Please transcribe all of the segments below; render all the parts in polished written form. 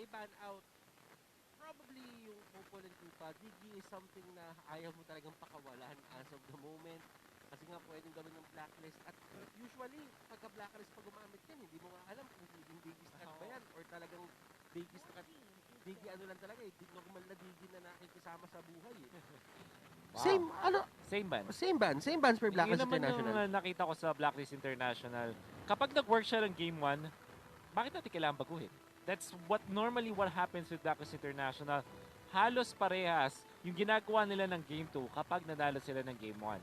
may ban out probably yung Opal and Kuka. Digi is something na ayaw mo talagang pakawalan as of the moment. Kasi nga pwedeng gawin ng blacklist. At usually, pagka blacklist pag gumamit yan, hindi mo nga alam kung hindi Digi strat ba yan or talagang Digi strat. Digi ano lang talaga eh. Normal na Digi na nakikisama sa buhay eh. Wow. Same bans for Blacklist International. Yun naman yung nakita ko sa Blacklist International. Kapag nag-work siya ng Game 1, bakit natin kailangan baguhin? That's what happens with Blacklist International. Halos parehas yung ginagawa nila ng Game 2 kapag nanalo sila ng Game 1.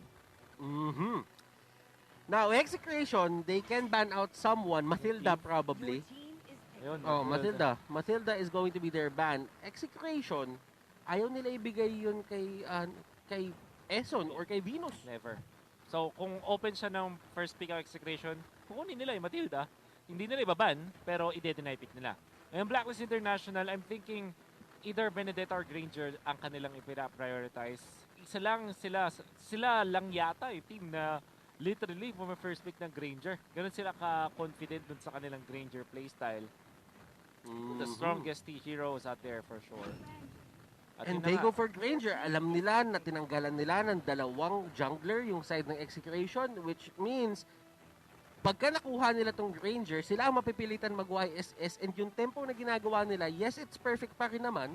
Now, Execration, they can ban out someone. Mathilda probably. Ayun, Mathilda. Mathilda is going to be their ban. Execration, ayaw nila ibigay yun kay Eson or kay Venus. Never. So, kung open siya ng first pick of Execration, kukunin nila yung Matilda. Hindi nila ibaban, pero i-deny pick nila. Ngayon, Blacklist International, I'm thinking either Benedetta or Granger ang kanilang ipina-prioritize. Sila lang yata yung team na literally from the first pick ng Granger. Ganun sila ka-confident dun sa kanilang Granger playstyle. The strongest heroes out there for sure. And they go for Granger. Alam nila na tinanggalan nila ng dalawang jungler yung side ng Execration, which means pagka nakuha nila tong Granger, sila ang mapipilitan mag-YSS, and yung tempo na ginagawa nila, yes, it's perfect pa rin naman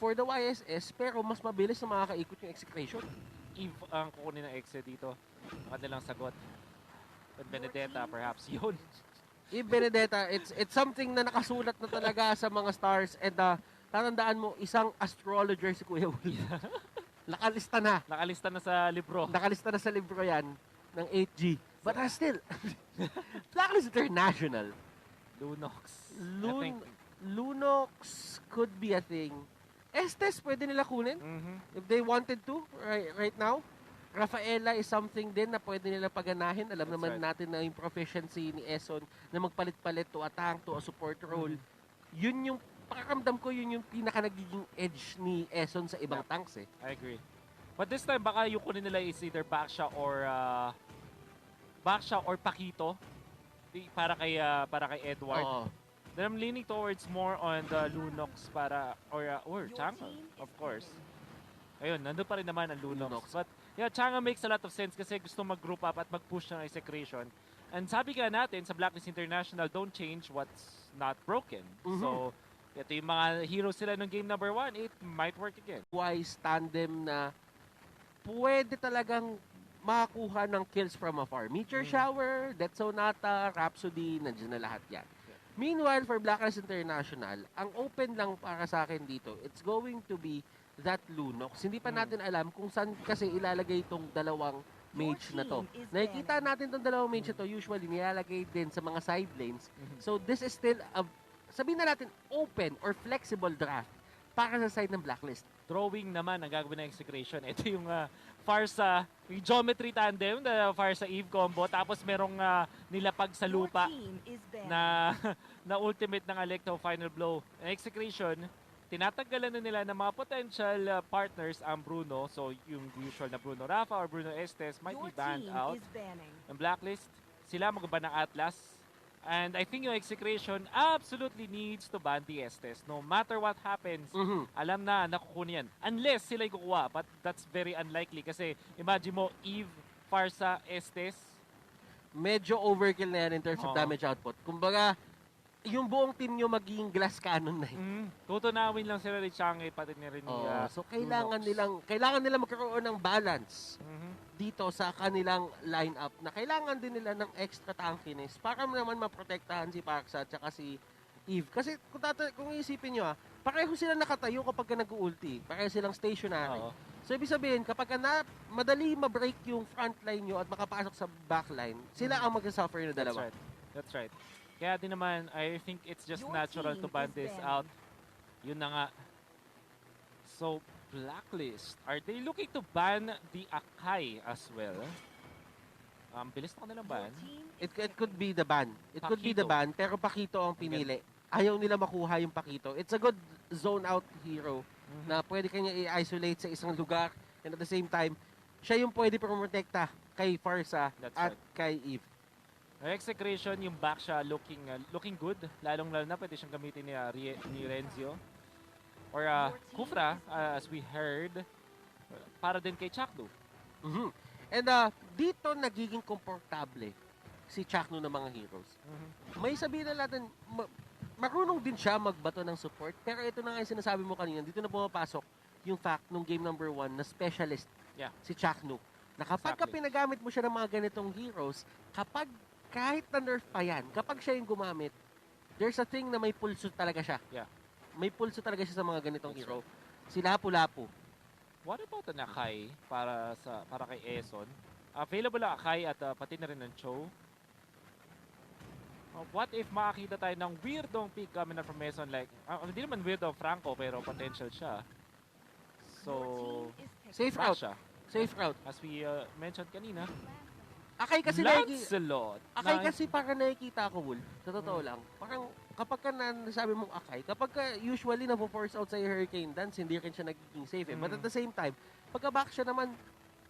for the YSS, pero mas mabilis na makakaikot yung Execration. Eve ang kukunin ng Exe dito. Ang kanilang sagot. With Benedetta, perhaps yun. Eve Benedetta, it's something na nakasulat na talaga sa mga stars, and tatandaan mo, isang astrologer si Kuya Will. Nakalista na. Nakalista na sa libro. Nakalista na sa libro yan ng 8G. But still, Blacklist International. Lunox. Lunox could be a thing. Estes, pwede nila kunin. If they wanted to, right now. Rafaela is something din na pwede nila paganahin. Alam naman natin na yung proficiency ni Eson na magpalit-palit to a tank, to a support role. Yun yung pakakamdam ko, yun yung pinaka nagiging edge ni Eson sa ibang tanks eh. I agree. But this time, baka yung kunin nila is either Baksha or Pakito para kay Edward. Then I'm leaning towards more on the Lunox or Chang'e, of course. Ayun, nandun pa rin naman ang Lunox. But yeah, Chang'e makes a lot of sense kasi gusto mag-group up at mag-push ng Execration. And sabi ka natin sa Blacklist International, don't change what's not broken. So, ito yung mga heroes sila ng game number 1, it might work again. Wise tandem na pwede talagang makakuha ng kills from afar. Meteor Shower, Death Sonata, Rhapsody, nandiyan na lahat yan. Meanwhile, for Blacklist International, ang open lang para sa akin dito, it's going to be that Lunox. Hindi pa natin alam kung saan kasi ilalagay itong dalawang mage na to. Nakikita natin itong dalawang mage na to, usually nilalagay din sa mga side lanes. So this is still sabihin na natin open or flexible draft para sa side ng Blacklist. Drawing naman ang gagawin ng Execration. Ito yung Farsa, yung Geometry Tandem, the Farsa Eve combo. Tapos merong nilapag sa lupa na ultimate ng Alecto Final Blow. Ang Execration, tinatanggalan na nila ng mga potential partners ang Bruno. So yung usual na Bruno Rafa or Bruno Estes might be banned out. Ang Blacklist, sila magban ng Atlas. And I think yung Execration absolutely needs to ban the Estes. No matter what happens, alam na nakukunin yan. Unless sila yung kukuha, but that's very unlikely. Kasi imagine mo, Eve, Farsa, Estes. Medyo overkill na yan in terms of damage output. Kumbaga, yung buong team nyo magiging glass cannon na yun. Tutunawin lang sila ni Chang'e, pati na rin ni so kailangan nilang magkaroon ng balance dito sa kanilang lineup na kailangan din nila ng extra tankiness para naman maprotektahan si Parksa at saka si Eve. Kasi kung iisipin nyo pareho sila nakatayo kapag nag-ulti. Pareho silang stationary. So ibig sabihin, kapag madali ma-break yung front line nyo at makapasok sa backline, sila ang mag-suffer na dalawa. That's right. Kaya din naman, I think it's just natural to ban this out. Yun na nga. So, Blacklist, are they looking to ban the Akai as well? Bilis na kanilang ban. It could be the ban. It could be the ban, pero Pakito ang pinili. Ayaw nila makuha yung Pakito. It's a good zone out hero na pwede kanya i-isolate sa isang lugar, and at the same time, siya yung pwede promotekta kay Farsa at kay Eve. Execration, yung back siya looking good. Lalong-lalo na pwede siyang gamitin ni Renzio. Or Kufra, as we heard, para din kay Chakdu. And dito nagiging komportable si Chaknu ng mga heroes. May sabihin na natin, marunong din siya magbato ng support, pero ito na nga yung sinasabi mo kanina, dito na pumapasok yung fact nung game number 1 na specialist si Chaknu. Na kapag pinagamit mo siya ng mga ganitong heroes, kahit na nerf pa yan, kapag siya yung gumamit, there's a thing na may pulso talaga siya. May pulso talaga siya sa mga ganitong hero. Si Lapu-Lapu. What about an Akai para kay Eson? Available ang Akai at pati na rin ng Cho. What if makakita tayo ng weirdong pick coming up from Eson, like hindi naman weirdo Franco pero potential siya. So safe route siya. Safe route. As we mentioned kanina. Akai kasi Lancelot. Akai kasi parang nakikita ko, Wolf. Sa totoo lang. Parang kapag nasabi mong Akai, kapag usually na-force out sa Hurricane Dance, hindi rin siya nagiging safe. But at the same time, pagka-back siya naman,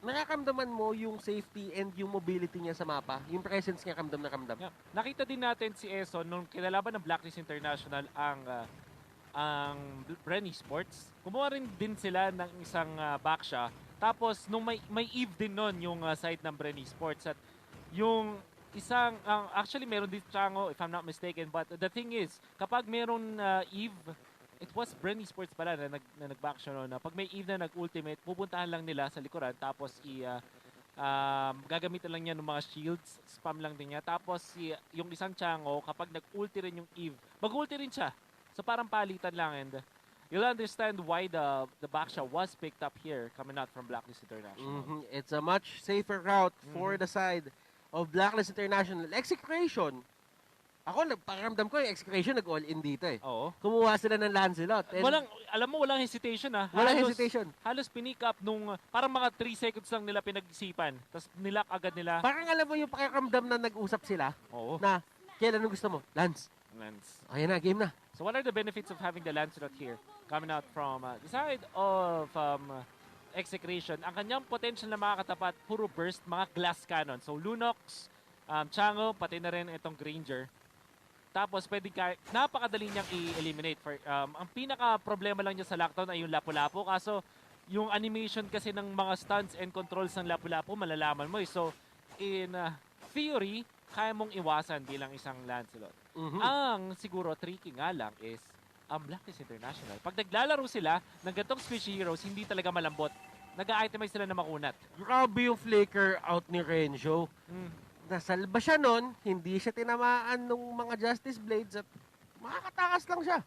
nakakamdaman mo yung safety and yung mobility niya sa mapa. Yung presence niya kamdam na kamdam. Nakita din natin si Eson nung kinalaban ng Blacklist International ang Brenny Sports. Kumuha rin din sila ng isang back siya. Tapos, nung may Eve din nun yung side ng Brenny Sports. At yung isang, actually meron din Chango, if I'm not mistaken. But the thing is, kapag meron Eve, it was Brenny Sports pala na nag-back siya noon. Pag may Eve na nag-ultimate, pupuntahan lang nila sa likuran. Tapos, gagamitan lang niya ng mga shields. Spam lang din niya. Tapos, yung isang Chango, kapag nag-ulti rin yung Eve, mag-ulti rin siya. So, parang palitan lang. And you'll understand why the backshot was picked up here coming out from Blacklist International. It's a much safer route for the side of Blacklist International. Execration. Ako, pakiramdam ko yung Execration nag-all-in dito eh. Oo. Kumuha sila ng Lancelot. Walang hesitation Walang hesitation. Halos pinick up nung parang mga 3 seconds lang nila pinag-isipan. Tapos nilak agad nila. Parang alam mo yung pakiramdam na nag-usap sila. Oo. Na, kailan anong gusto mo? Lance. Ayan na, game na. So what are the benefits of having the Lancelot here? Coming out from the side of Execration, ang kanyang potential na makakatapat, puro burst, mga glass cannon. So Lunox, Chango, pati na rin itong Granger. Tapos napakadali niyang i-eliminate. Ang pinaka-problema lang niya sa lockdown ay yung Lapu-Lapu. Kaso yung animation kasi ng mga stunts and controls ng Lapu-Lapu, malalaman mo. So in theory, kaya mong iwasan bilang isang Lancelot. Ang siguro tricky nga lang is ang Blacklist International. Pag naglalaro sila ng gantong squishy heroes, hindi talaga malambot. Nag-itemize sila na makunat. Grabe yung flicker out ni Renzo. Nasalba siya nun, hindi siya tinamaan ng mga Justice Blades at makakatakas lang siya.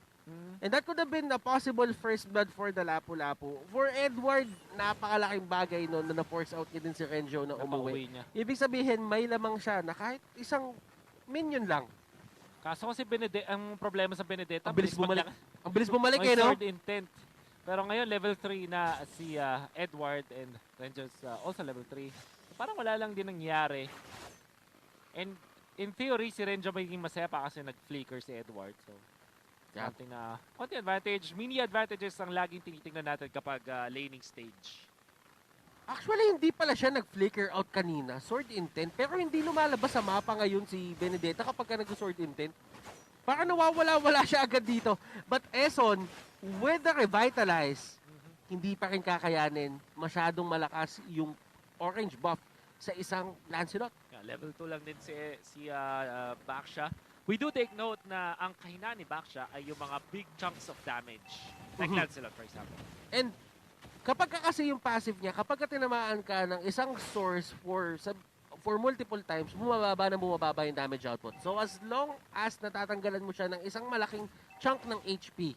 And that could have been a possible first blood for the Lapu-Lapu. For Edward, napakalaking bagay nun na na-force out niya din si Renzo na umuwi. Ibig sabihin, may lamang siya na kahit isang minion lang. Kaso kasi ang problema sa Benedetta, ang bilis bumalik. Ang bilis bumalik eh, no? Sword intent. Pero ngayon, level 3 na si Edward and Renzo's also level 3. So, parang wala lang din nangyari. And in theory, si Renzo magiging masaya pa kasi nag-flicker si Edward. So, something na konti advantage. Mini advantages ang laging tinitingnan natin kapag laning stage. Actually, hindi pala siya nag-flicker out kanina. Sword intent. Pero hindi lumalabas sa mapa ngayon si Benedetta kapag ka nag-sword intent. Parang nawawala-wala siya agad dito. But Eson, with the revitalize, hindi pa rin kakayanin. Masyadong malakas yung orange buff sa isang Lancelot. Level 2 lang din si Baksha. We do take note na ang kahinaan ni Baksha ay yung mga big chunks of damage. Like Lancelot, for example. And kapag ka kasi yung passive niya, kapag ka tinamaan ka ng isang source for multiple times, bumababa yung damage output. So as long as natatanggalan mo siya ng isang malaking chunk ng HP,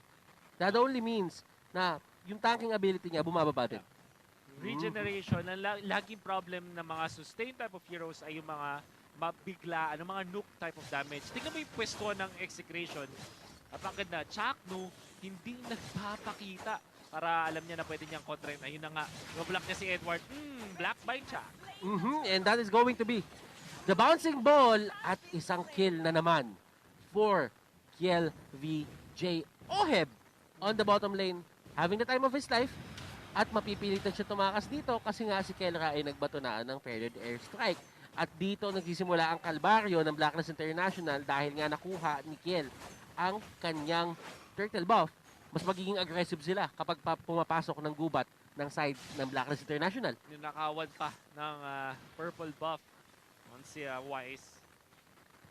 that only means na yung tanking ability niya bumababa din. Regeneration, ang laging problem ng mga sustain type of heroes ay yung mga mabigla, mga nuke type of damage. Tingnan mo yung pwesto ng Execration. At ang ganda, Chaknu, hindi nagpapakita para alam niya na pwede niyang kontrain. Ayun na nga, mablock niya si Edward. Black by Chak. And that is going to be the bouncing ball at isang kill na naman for Kiel VJ Oheb on the bottom lane, having the time of his life. At mapipilitan siya tumakas dito kasi nga si Kelra ay nagbato na ng paired airstrike. At dito nagsisimula ang kalbaryo ng Blacklist International dahil nga nakuha ni Kiel ang kanyang turtle buff. Mas magiging aggressive sila kapag pumapasok ng gubat ng side ng Blacklist International. Ninakawad pa ng purple buff on si Wise.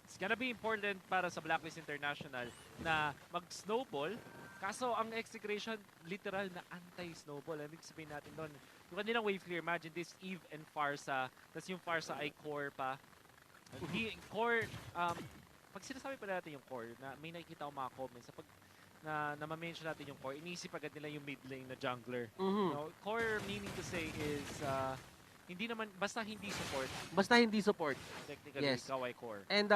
It's gonna be important para sa Blacklist International na mag-snowball. Kaso ang execution, literal na anti-snowball. Ibig sabihin natin doon, yung kanilang wave clear, imagine this Eve and Farsa, tapos yung Farsa ay core pa. Hindi, core, pag sinasabi pa natin yung core, na may nakikita ko mga comments, pag na ma-mention natin yung core, iniisip agad nila yung mid lane na jungler. No, core meaning to say is, hindi naman, basta hindi support. Basta hindi support. Technically, ikaw ay core. And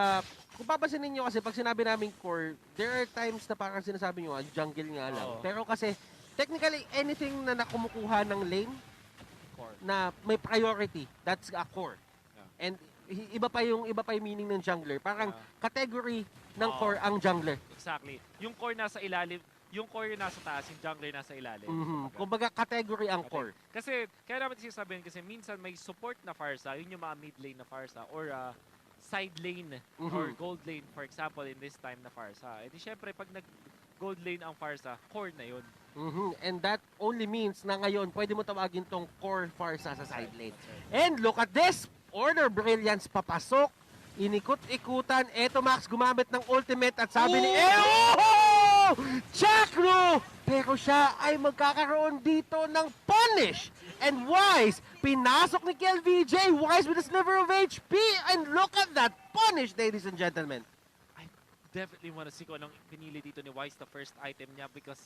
kung papasin ninyo kasi, pag sinabi namin core, there are times na parang sinasabi nyo, jungle nga lang. Pero kasi, technically, anything na nakumukuha ng lane, core, na may priority, that's a core. And iba pa yung meaning ng jungler. Parang category ng core ang jungler. Exactly. Yung core nasa ilalim, yung core nasa taas, yung jungler nasa ilalim. Kumbaga category ang core. Kasi, kaya naman sinasabihin kasi minsan may support na Farsa, yun yung mga mid lane na Farsa, or side lane, or gold lane, for example, in this time na Farsa. E di syempre, pag nag-gold lane ang Farsa, core na yun. And that only means na ngayon, pwede mo tawagin tong core Farsa sa side lane. And look at this! Order Brilliance papasok. Inikot-ikutan. Eto Max gumamit ng ultimate at sabi ni Chakro! Pero siya ay magkakaroon dito ng punish. And Wise, pinasok ni Kiel VJ. Wise with a sliver of HP. And look at that punish, ladies and gentlemen. I definitely want to see kung anong pinili dito ni Wise, the first item niya, because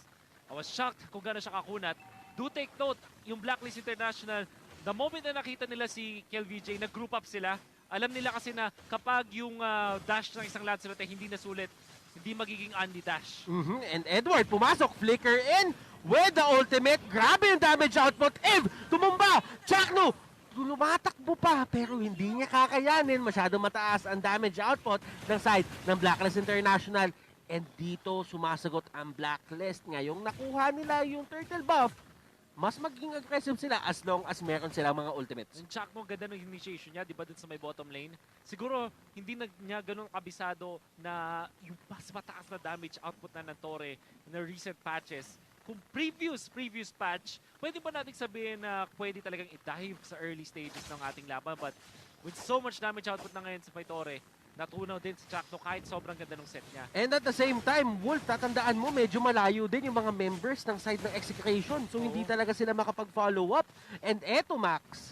I was shocked kung gano'n siya kakunat. Do take note, yung Blacklist International, the moment na nakita nila si Kiel VJ, nag-group up sila. Alam nila kasi na kapag yung dash ng isang Lancelot ay hindi nasulit, hindi magiging only dash. And Edward pumasok, flicker in with the ultimate. Grabe yung damage output. Eve, tumumba. Chakno, lumatakbo pa pero hindi niya kakayanin. Masyado mataas ang damage output ng side ng Blacklist International. And dito sumasagot ang Blacklist. Ngayong nakuha nila yung turtle buff, mas maging aggressive sila as long as meron silang mga ultimates. Yung Chakmo, ganda ng initiation niya, di ba dun sa may bottom lane? Siguro, hindi niya ganun kabisado na yung mas mataas na damage output na ng Torre in the recent patches. Kung previous patch, pwede ba natin sabihin na pwede talagang i-dive sa early stages ng ating laban? But with so much damage output na ngayon sa may Torre, natunaw din si Chakno kahit sobrang ganda ng set niya. And at the same time, Wolf, tatandaan mo, medyo malayo din yung mga members ng side ng execution. So hindi talaga sila makapag-follow up. And eto, Max,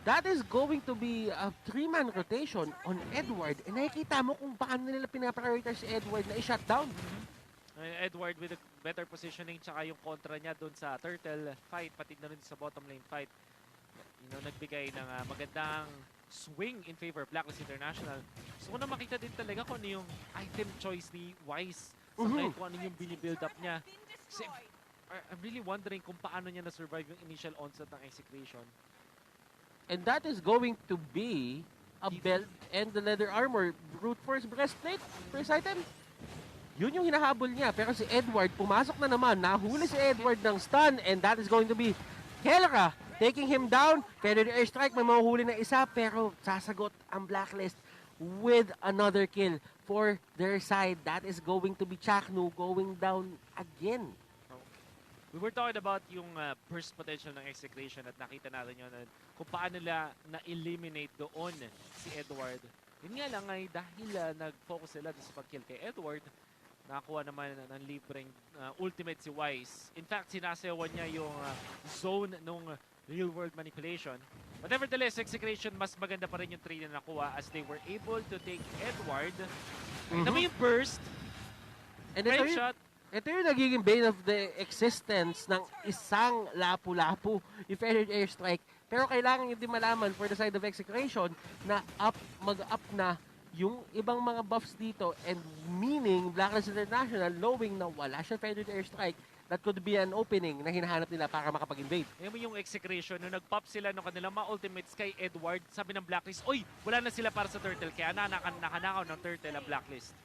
that is going to be a 3-man rotation on Edward. And nakikita mo kung paano nila pinaprioritize si Edward na i-shutdown. Edward with a better positioning, tsaka yung kontra niya doon sa turtle fight, pati na rin sa bottom lane fight. Nagbigay ng magandang swing in favor of Blacklist International. So kung na makita din talaga kung ano yung item choice ni Wise sa kung ano yung binibuild up niya. Kasi I'm really wondering kung paano niya na-survive yung initial onset ng execution. And that is going to be a belt and the leather armor. Brute force breastplate, first item. Yun yung hinahabol niya. Pero si Edward, pumasok na naman. Nahuli si Edward ng stun and that is going to be Kelra taking him down. Pero the airstrike, may mahuhuli na isa. Pero sasagot ang Blacklist with another kill for their side. That is going to be Chakno going down again. We were talking about yung burst potential ng execution at nakita natin yun kung paano nila na-eliminate doon si Edward. Yun nga lang ay dahil nag-focus sila sa pag-kill kay Edward, nakakuha naman ng libreng ultimate si Wise. In fact, sinasayawan niya yung zone ng real-world manipulation. But nevertheless, execution, mas maganda pa rin yung trade na nakuha as they were able to take Edward. Nakita mo yung burst, and frame shot. Ito yung nagiging bane of the existence ng isang lapu-lapu, if any airstrike. Pero kailangan nyo din malaman for the side of execution na mag-up na yung ibang mga buffs dito, and meaning Blacklist International knowing na wala siya feathered airstrike, that could be an opening na hinahanap nila para makapag-invade. Ayan mo yung execution, nung nag-pop sila ng kanilang mga ultimates kay Edward, sabi ng Blacklist, oy, wala na sila para sa turtle, kaya nakanakaw ng turtle ang Blacklist.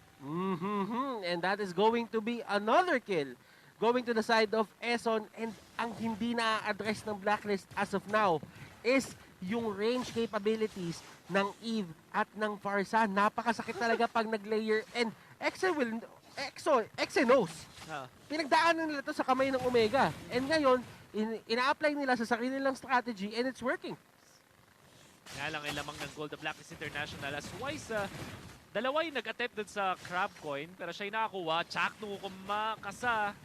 And that is going to be another kill going to the side of Eson, and ang hindi na-address ng Blacklist as of now is yung range capabilities ng Eve at ng Farsa. Napakasakit talaga pag nag-layer. And Exe knows. Pinagdaanan nila to sa kamay ng Omega. And ngayon, ina-apply nila sa sarili nilang strategy and it's working. Nga lang ay lamang ng gold the Blacklist International as Wise, dalawa yung nag-attempt dun sa crab coin pero siya yung nakakuha. Chakno kumakasa.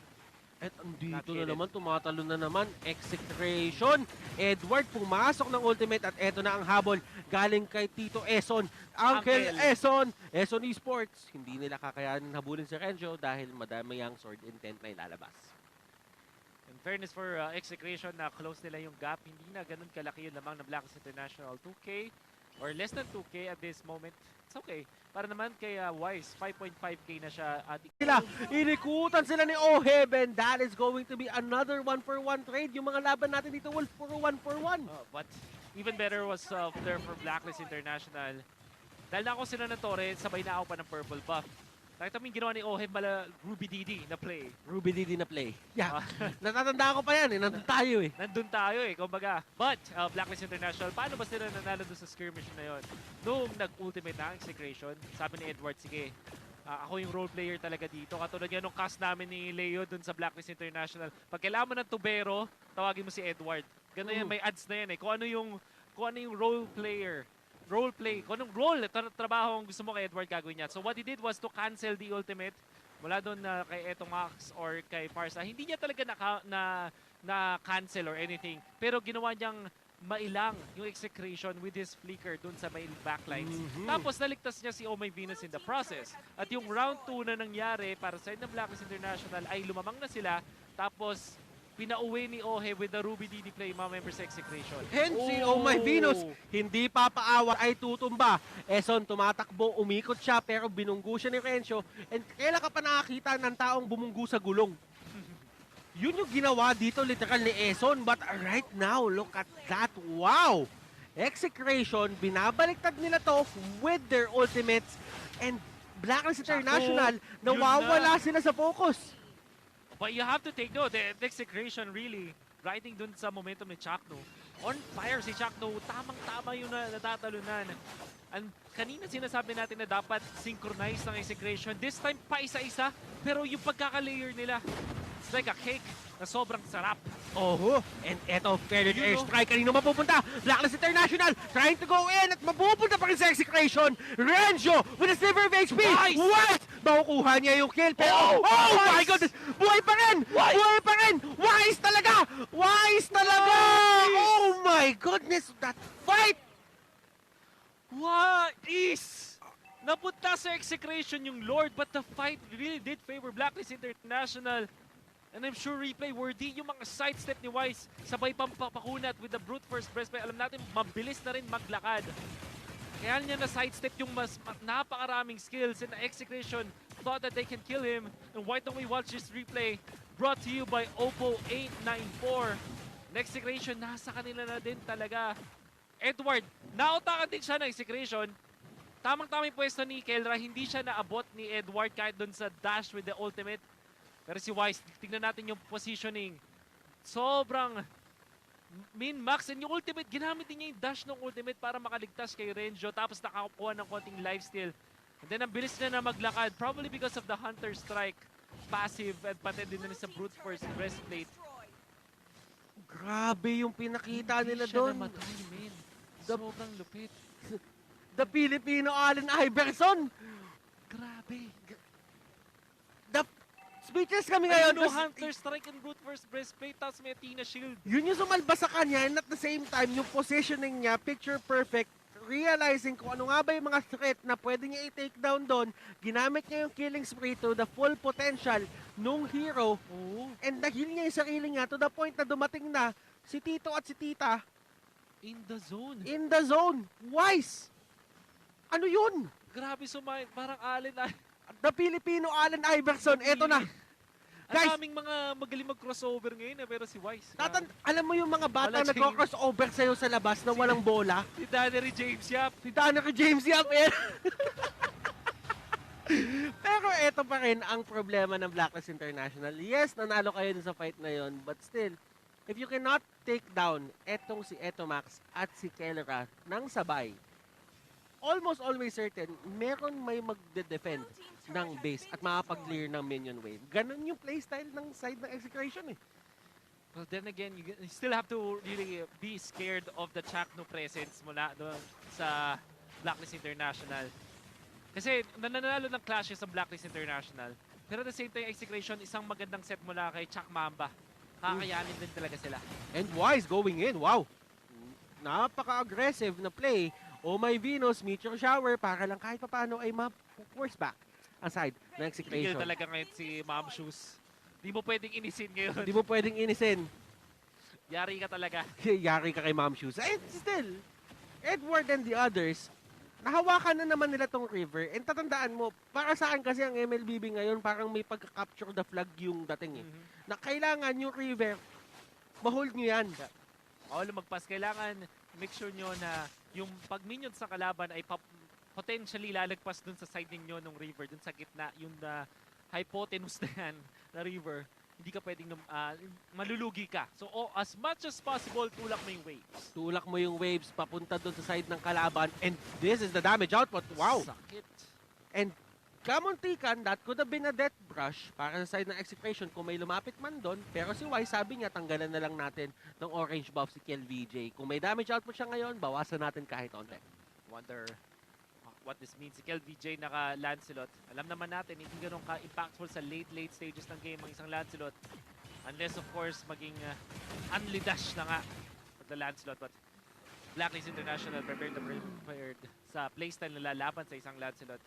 At andito na naman, tumatalo na naman, Execration. Edward pumasok ng ultimate at eto na ang habol galing kay Tito Eson. Uncle Eson! Eson Esports. Hindi nila kakayanin habulin si Renzo dahil madami ang sword intent na ilalabas. In fairness for Execration na close nila yung gap, hindi na ganun kalaki yung lamang ng Blacklist International. 2K or less than 2K at this moment. It's okay. Para naman kay Wise, 5.5K na siya. Inikutan sila ni Oh Heaven. That is going to be another 1-for-1 trade. Yung mga laban natin dito will puro 1-for-1. But even better was there for Blacklist International. Dahil na ako sila ng Torre, sabay na ako pa ng purple buff. Nakita mo yung ginawa ni Ohem Ruby Didi na play. Ruby Didi na play. Yeah. Natatanda ko pa yan eh. Nandun tayo eh. Nandun tayo eh, kumbaga. But, Blacklist International, paano ba sila nanalo doon sa skirmish na yon? Noong nag-ultimate na Execration, sabi ni Edward, sige, ako yung role player talaga dito. Katulad yan nung cast namin ni Leo doon sa Blacklist International. Pag kailangan mo ng tubero, tawagin mo si Edward. Ganun yan, may ads na yan eh. Kung ano yung role player, roleplay, kung anong role, trabaho ang gusto mo kay Edward gagawin niya. So what he did was to cancel the ultimate mula doon kay Eto Max or kay Farsa. Hindi niya talaga na-cancel or anything. Pero ginawa niyang mailang yung Execration with his flicker doon sa may backlines. Tapos naligtas niya si Oh My Venus in the process. At yung round 2 na nangyari para sa side ng Blacklist International ay lumamang na sila. Tapos pinauwi ni Ohe with the Ruby Didi play, mga members sa Execration. Hence, si Oh My Venus, hindi papaawa ay tutumba. Eson, tumatakbo, umikot siya, pero binunggu siya ni Renzo. And kailan ka pa nakakita ng taong bumunggu sa gulong? Yun yung ginawa dito, literal ni Eson. But right now, look at that. Wow! Execration, binabaliktad nila to with their ultimates. And Blacklist International, nawawala sila sa focus. But you have to take note, the Execration really riding dun sa momentum ni Chakno. On fire si Chakno, tamang-tama yung natatalunan. And kanina sinasabi natin na dapat synchronize ng Execration. This time pa isa-isa, pero yung pagkaka-layer nila, it's like a cake na sobrang sarap. And eto, fair airstrike. Kanino mapupunta? Blacklist International trying to go in at mapupunta pa rin sa Execration. Renzo with a sliver of HP. Nice! What? Makukuha niya yung kill. Pero, oh my goodness! Buhay pa rin! Buhay pa rin! Wise talaga! Wise talaga! Oh my goodness! That fight! Wise! Napunta sa Execration yung Lord, but the fight really did favor Blacklist International. And I'm sure replay worthy yung mga sidestep ni Wise. Sabay pampakunat with the brute force breastplate. Alam natin, mabilis na rin maglakad. Kaya niya na sidestep yung mas napakaraming skills, and the Execration thought that they can kill him. And why don't we watch this replay? Brought to you by Oppo 894. The Execration, nasa kanila na din talaga. Edward, nautakan din siya ng Execration. Tamang-tamang pwesto ni Kelra, hindi siya naabot ni Edward kahit dun sa dash with the ultimate. Pero si Wise, tignan natin yung positioning. Sobrang min-max. And yung ultimate, ginamit din niya yung dash ng ultimate para makaligtas kay Renzo. Tapos nakakuha ng konting lifesteal. And then ang bilis niya na maglakad. Probably because of the Hunter Strike passive at pati din na sa Brute Force breastplate. Grabe yung pinakita nila doon. Hindi siya namatay, men. Sobrang lupit. The Filipino Allen Iverson. Grabe. Speechless kami ngayon. Hunter Strike and Brute Force breastplate, tapos may Athena Shield. Yun yung sumalba sa kanya, and at the same time, yung positioning niya, picture perfect, realizing kung ano nga ba yung mga threat na pwede niya i-take down doon, ginamit niya yung killing spree to the full potential nung hero, and nahil niya yung sarili niya to the point na dumating na si Tito at si Tita in the zone. In the zone. Wise! Ano yun? Grabe sumay, parang Allen. The Filipino Allen Iverson, eto na. Guys, ang daming mga magaling mag-crossover ngayon, pero si Wise. Alam mo yung mga bata nag-crossover sa'yo sa labas na walang bola? Si Dannery James Yap. Si Dannery James Yap, eh. Pero eto pa rin ang problema ng Blacklist International. Yes, nanalo kayo sa fight na yon, but still, if you cannot take down etong si Etomax at si Kelra ng sabay, almost always certain, meron may magde-defend ng base at makapag-clear ng minion wave. Ganon yung playstyle ng side ng Execration eh. Well, then again, you still have to really be scared of the Chakno presence mula doon sa Blacklist International. Kasi nananalo ng clashes sa Blacklist International. Pero at the same time, Execration, isang magandang set mula kay Chak Mamba. Kakayanin din talaga sila. And Wise going in. Wow! Napaka-aggressive na play. Oh my Venus, Meteor Shower para lang kahit paano ay ma-force back ang side ng Execration. Tigil talaga ngayon si Ma'am Shoes. Di mo pwedeng inisin ngayon. Hindi mo pwedeng inisin. Yari ka talaga. Yari ka kay Ma'am Shoes. And still, Edward and the others, nahawakan na naman nila tong river. And tatandaan mo, para saan kasi ang MLBB ngayon, parang may pagka-capture the flag yung dating eh. Na kailangan yung river, ma-hold nyo yan. O lumagpas, kailangan make sure nyo na yung pag-minions sa kalaban ay potentially lalagpas dun sa side ninyo ng river, dun sa gitna, yung hypotenuse na yan na river, hindi ka pwedeng malulugi ka. So as much as possible, tulak mo yung waves. Tulak mo yung waves papunta doon sa side ng kalaban. And this is the damage output. Wow! Sakit. And kamuntikan, that could have been a death brush para sa side ng Execration kung may lumapit man doon. Pero si Y sabi niya, tanggalan na lang natin ng orange buff si KLVJ. Kung may damage output siya ngayon, bawasan natin kahit onte. Wonder what this means. Si KLVJ naka-Lancelot. Alam naman natin, hindi ganun ka-impactful sa late stages ng game ang isang Lancelot. Unless, of course, maging Unli Dash na nga for the Lancelot. But Blacklist International prepared sa playstyle nila laban sa isang Lancelot.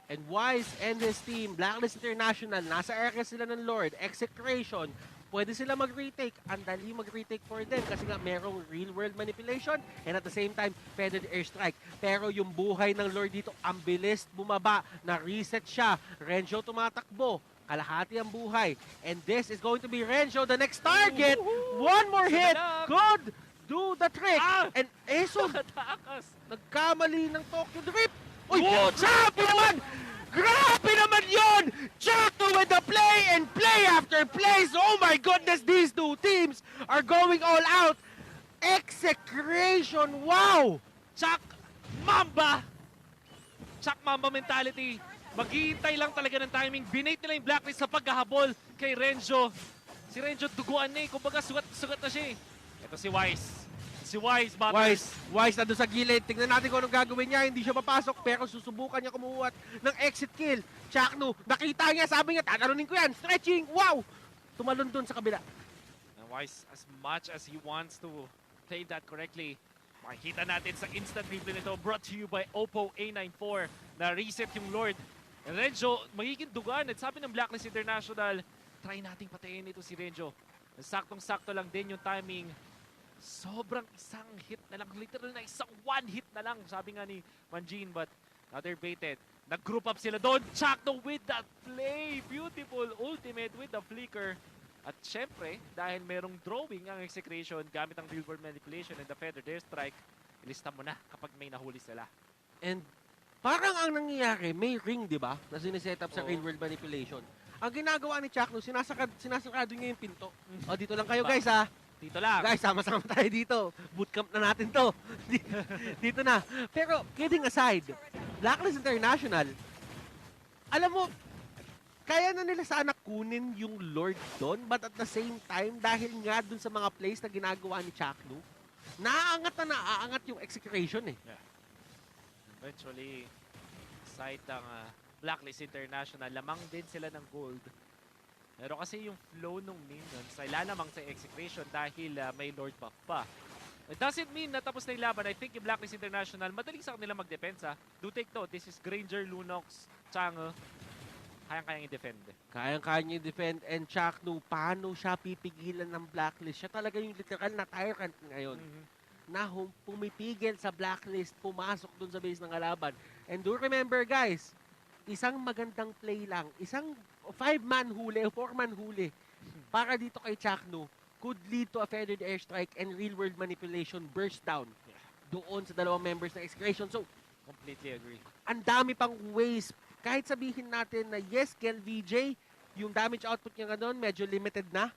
And Wise and his team, Blacklist International, nasa area sila ng Lord, Execration, pwede sila mag-retake. Ang dali mag-retake for them kasi nga merong real-world manipulation and at the same time, feathered airstrike. Pero yung buhay ng Lord dito, ang bilis bumaba, na-reset siya. Renjo tumatakbo, kalahati ang buhay. And this is going to be Renjo, the next target. One more hit could do the trick. And Eso, nagkamali ng Tokyo Drip. Uy, grabe naman! Grabe naman yun! Chato with the play and play after plays. Oh my goodness, these two teams are going all out. Execration, wow! Chak Mamba! Chak Mamba mentality. Maghihintay lang talaga ng timing. Binate nila yung Blacklist sa paghahabol kay Renjo. Si Renjo duguan na eh. Kumbaga sugat na siya eh. Ito si Wise. Si Wise, Wise na doon sa gilid. Tingnan natin kung anong gagawin niya. Hindi siya papasok pero susubukan niya kumuha ng exit kill. Chakno, nakita niya, sabi niya, tatalunin ko yan. Stretching, wow! Tumalon doon sa kabila. And Wise, as much as he wants to play that correctly, makikita natin sa instant replay nito, brought to you by Oppo A94, na reset yung Lord. And Renjo, magiging dugaan. At sabi ng Blacklist International, try nating patayin ito si Renjo. Saktong-sakto lang din yung timing. Sobrang isang hit na lang. Literal na isang one hit na lang. Sabi nga ni Manjin, but another baited. Nag-group up sila doon. Chakno with that play. Beautiful ultimate with the flicker. At syempre, dahil merong drawing ang Execration gamit ang real world manipulation and the feathered airstrike, ilista mo na kapag may nahuli sila. And parang ang nangyayari, may ring, di ba? Na siniset up sa real world manipulation. Ang ginagawa ni Chakno, sinasarado niya yung pinto. O, dito lang kayo guys ha. Dito lang. Guys, sama-sama tayo dito. Bootcamp na natin to. Dito na. Pero, kidding aside, Blacklist International, alam mo, kaya na nila sana kunin yung Lord doon, but at the same time, dahil nga dun sa mga plays na ginagawa ni Chakno, naaangat yung Execration eh. Yeah. Eventually, side ng Blacklist International, lamang din sila ng gold. Pero kasi yung flow ng minions ay lalamang sa Execration dahil may Lord buff pa. It doesn't mean na tapos na yung laban. I think yung Blacklist International, madali sa kanila mag-depensa. Do take note, this is Granger, Lunox, Chang'e. Kayang-kayang i-defend. Kayang-kayang i-defend. And Chakno, paano siya pipigilan ng Blacklist? Siya talaga yung literal na tyrant ngayon. Na pumipigil sa Blacklist, pumasok dun sa base ng kalaban. And do remember guys, isang magandang play lang, isang 5-man huli, 4-man huli para dito kay Chakno could lead to a feathered airstrike and real-world manipulation burst down doon sa dalawang members ng Execration. So, completely agree. Ang dami pang ways. Kahit sabihin natin na yes, KLVJ, yung damage output niya nga doon, medyo limited na.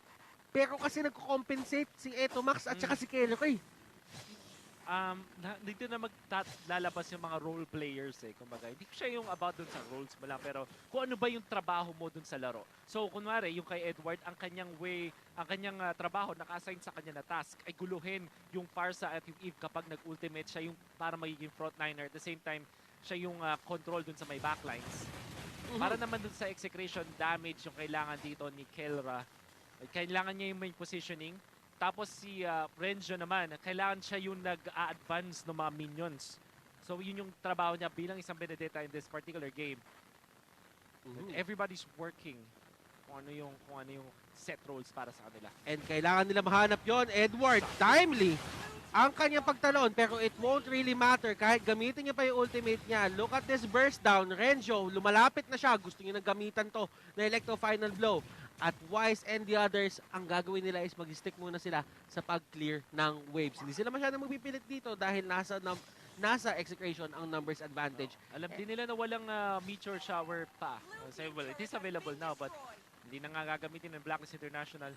Pero kasi nagko-compensate si Eto Max at saka si KLK. Dito na maglalabas yung mga role players eh. Kumbaga, hindi ko siya yung about dun sa roles mo lang, pero kung ano ba yung trabaho mo dun sa laro. So, kunwari, yung kay Edward, ang kanyang trabaho, naka-assign sa kanya na task, ay guluhin yung Farsa at yung Eve kapag nag-ultimate. Siya yung para magiging frontliner. At the same time, siya yung control dun sa may backlines. Para naman dun sa execution damage yung kailangan dito ni Kelra. Kailangan niya yung main positioning. Tapos si Renjo naman, kailangan siya yung nag-a-advance ng mga minions. So yun yung trabaho niya bilang isang Benedetta in this particular game. Everybody's working kung ano yung set roles para sa kanila. And kailangan nila mahanap yon. Edward, timely ang kanyang pagtalon, pero it won't really matter kahit gamitin niya pa yung ultimate niya. Look at this burst down. Renjo, lumalapit na siya. Gusto niya nang gamitan to na Electro Final Blow. At Wise and the others, ang gagawin nila is mag-stick muna sila sa pag-clear ng waves. Hindi sila masyadong magpipilit dito dahil nasa execution ang numbers advantage. Alam din nila na walang meteor shower pa. Well, it is available now but hindi na nga gagamitin ng Blacklist International.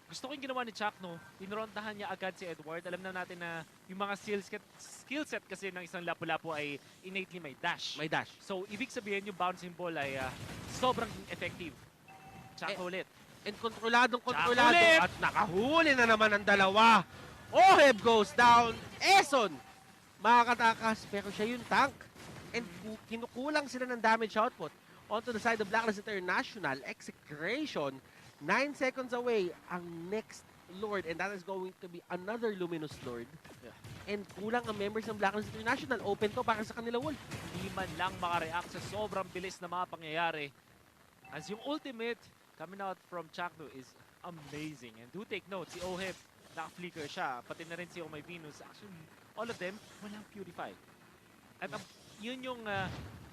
Gusto ko yung ginawa ni Chuck, no? Tinrontahan niya agad si Edward. Alam na natin na yung mga skill set kasi ng isang Lapu-Lapu ay innately may dash. May dash. So, ibig sabihin yung bouncing ball ay sobrang effective. Chuck ulit. And kontrolado at nakahuli na naman ang dalawa. Oheb goes down. Eson makakatakas pero siya yung tank. And kinukulang sila ng damage output. Onto the side of Blacklist International, execration. 9 seconds away ang next Lord and that is going to be another Luminous Lord. Yeah. And kulang ang members ng Blacklist International. Open to para sa kanila, Wolf. Hindi man lang makareact sa sobrang bilis na mga pangyayari. As yung ultimate coming out from Chakno is amazing. And do take note, si Oheb, naka-flicker siya. Pati na rin si Oh My Venus. Actually, all of them, walang Purify. At yun yung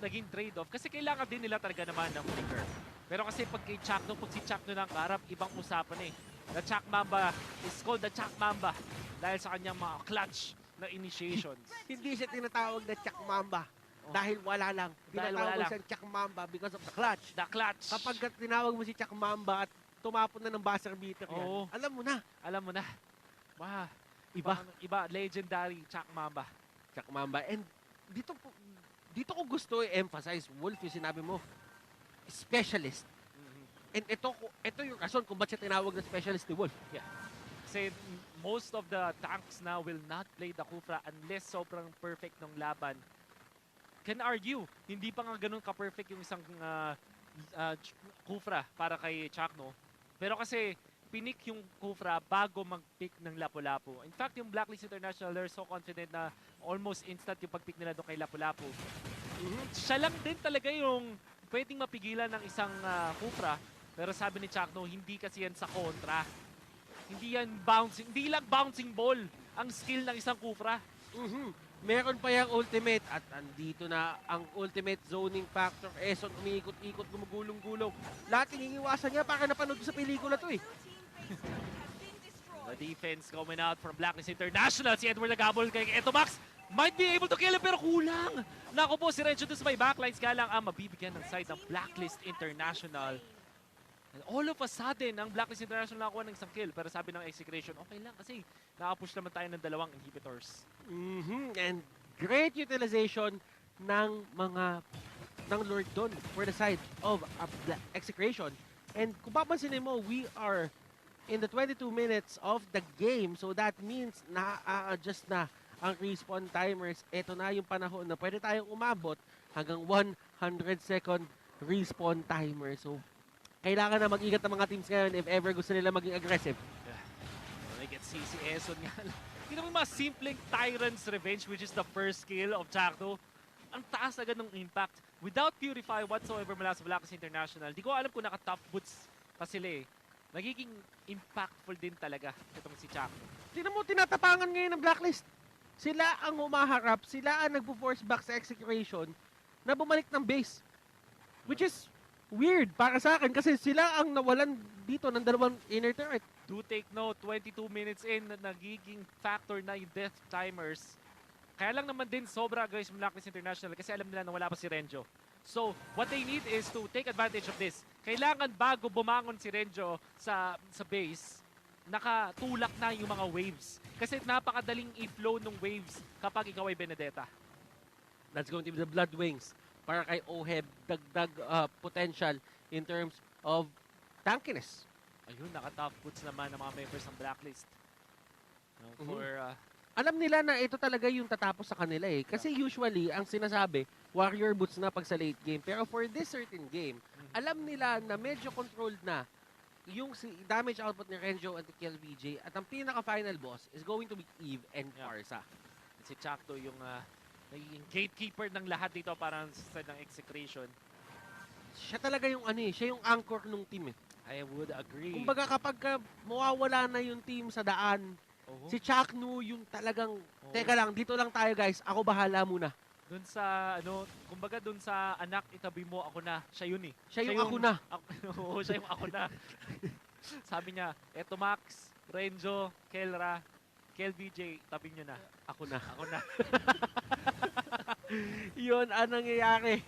naging trade-off. Kasi kailangan din nila talaga naman ng flicker. Pero kasi pag kay Chakno, pag si Chakno ng karap, ibang usapan eh. The Chak Mamba is called the Chak Mamba dahil sa kanyang mga clutch na initiations. Hindi siya tinatawag na Chak Mamba. Dahil wala lang. Tinatawag mo siyang Chak Mamba because of the clutch. The clutch. Kapag tinawag mo si Chak Mamba at tumapon na ng buzzer beater yan, alam mo na. Alam mo na. Wow. Iba. Legendary Chak Mamba. Chak Mamba. And dito ko gusto i-emphasize, Wolf, yung sinabi mo, specialist. And ito yung rason kung ba't siya tinawag na specialist ni Wolf. Yeah. Kasi most of the tanks now will not play the Kufra unless sobrang perfect ng laban. Can argue, hindi pa nga ganun ka-perfect yung isang Kufra para kay Chakno. Pero kasi pinik yung Kufra bago mag-pick ng Lapu-Lapu. In fact, yung Blacklist International, they're so confident na almost instant yung pag-pick nila doon kay Lapu-Lapu. Siya lang din talaga yung pwedeng mapigilan ng isang Kufra. Pero sabi ni Chakno, hindi kasi yan sa kontra. Hindi yan bouncing, hindi lang bouncing ball ang skill ng isang Kufra. Meron pa yung ultimate at andito na ang ultimate zoning factor. Eson umiikot-ikot, gumugulong-gulong. Lahat iniiwasan niya para napanood sa pelikula to eh. The defense coming out from Blacklist International. Si Edward naghabol kay Etomax. Might be able to kill him pero kulang. Nako po si Renjo sa may backlines. Kaya lang mabibigyan ng side ng Blacklist International. And all of a sudden, ang Blacklist International nakakuha ng isang kill. Pero sabi ng execution, okay lang kasi nakapush naman tayo ng dalawang inhibitors. And great utilization ng Lord Don for the side of execution. And kung papansinin mo, we are in the 22 minutes of the game. So that means na-adjust na ang respawn timers. Ito na yung panahon na pwede tayong umabot hanggang 100-second respawn timer. So kailangan na mag-ingat ng mga teams ngayon if ever gusto nila maging aggressive. I get si Eson nga. Hindi naman mga simpleng Tyrant's Revenge, which is the first kill of Chakno. Ang taas agad ng impact. Without Purify whatsoever mula sa Blacklist International. Di ko alam kung naka-top boots pa sila eh. Nagiging impactful din talaga itong si Chakno. Tingnan mo, tinatapangan ngayon ng Blacklist. Sila ang humaharap, sila ang nagpo-force back sa execution na bumalik ng base. Which is weird para sa akin kasi sila ang nawalan dito ng dalawang inner turret. Do take note, 22 minutes in, nagiging factor na yung death timers. Kaya lang naman din sobra guys ng Blacklist International kasi alam nila na wala pa si Renjo. So, what they need is to take advantage of this. Kailangan bago bumangon si Renjo sa base, nakatulak na yung mga waves. Kasi napakadaling i-flow ng waves kapag ikaw ay Benedetta. That's going to be the Blood Wings para kay Oheb, dagdag potential in terms of tankiness. Ayun, naka-tough boots naman ng mga members ng Blacklist. Alam nila na ito talaga yung tatapos sa kanila eh. Kasi usually, ang sinasabi, warrior boots na pag sa late game. Pero for this certain game, alam nila na medyo controlled na yung damage output ni Renjo at ni KLBJ. At ang pinaka-final boss is going to be Eve and Farsa. Si Chakto yung naging gatekeeper ng lahat dito parang sa ng execration. Siya talaga yung siya yung anchor ng team eh. I would agree. Kumbaga kapag mawawala na yung team sa daan, si Chaknu yung talagang, teka lang, dito lang tayo guys, ako bahala muna. Doon sa, kumbaga doon sa anak, itabi mo, ako na. Siya yun eh. Siya yung ako na. Oo, siya yung ako na. Sabi niya, eto Max, Renjo, Kelra, KLBJ, tabi niyo na. Ako na. Ako na. Yun ang nangyayari.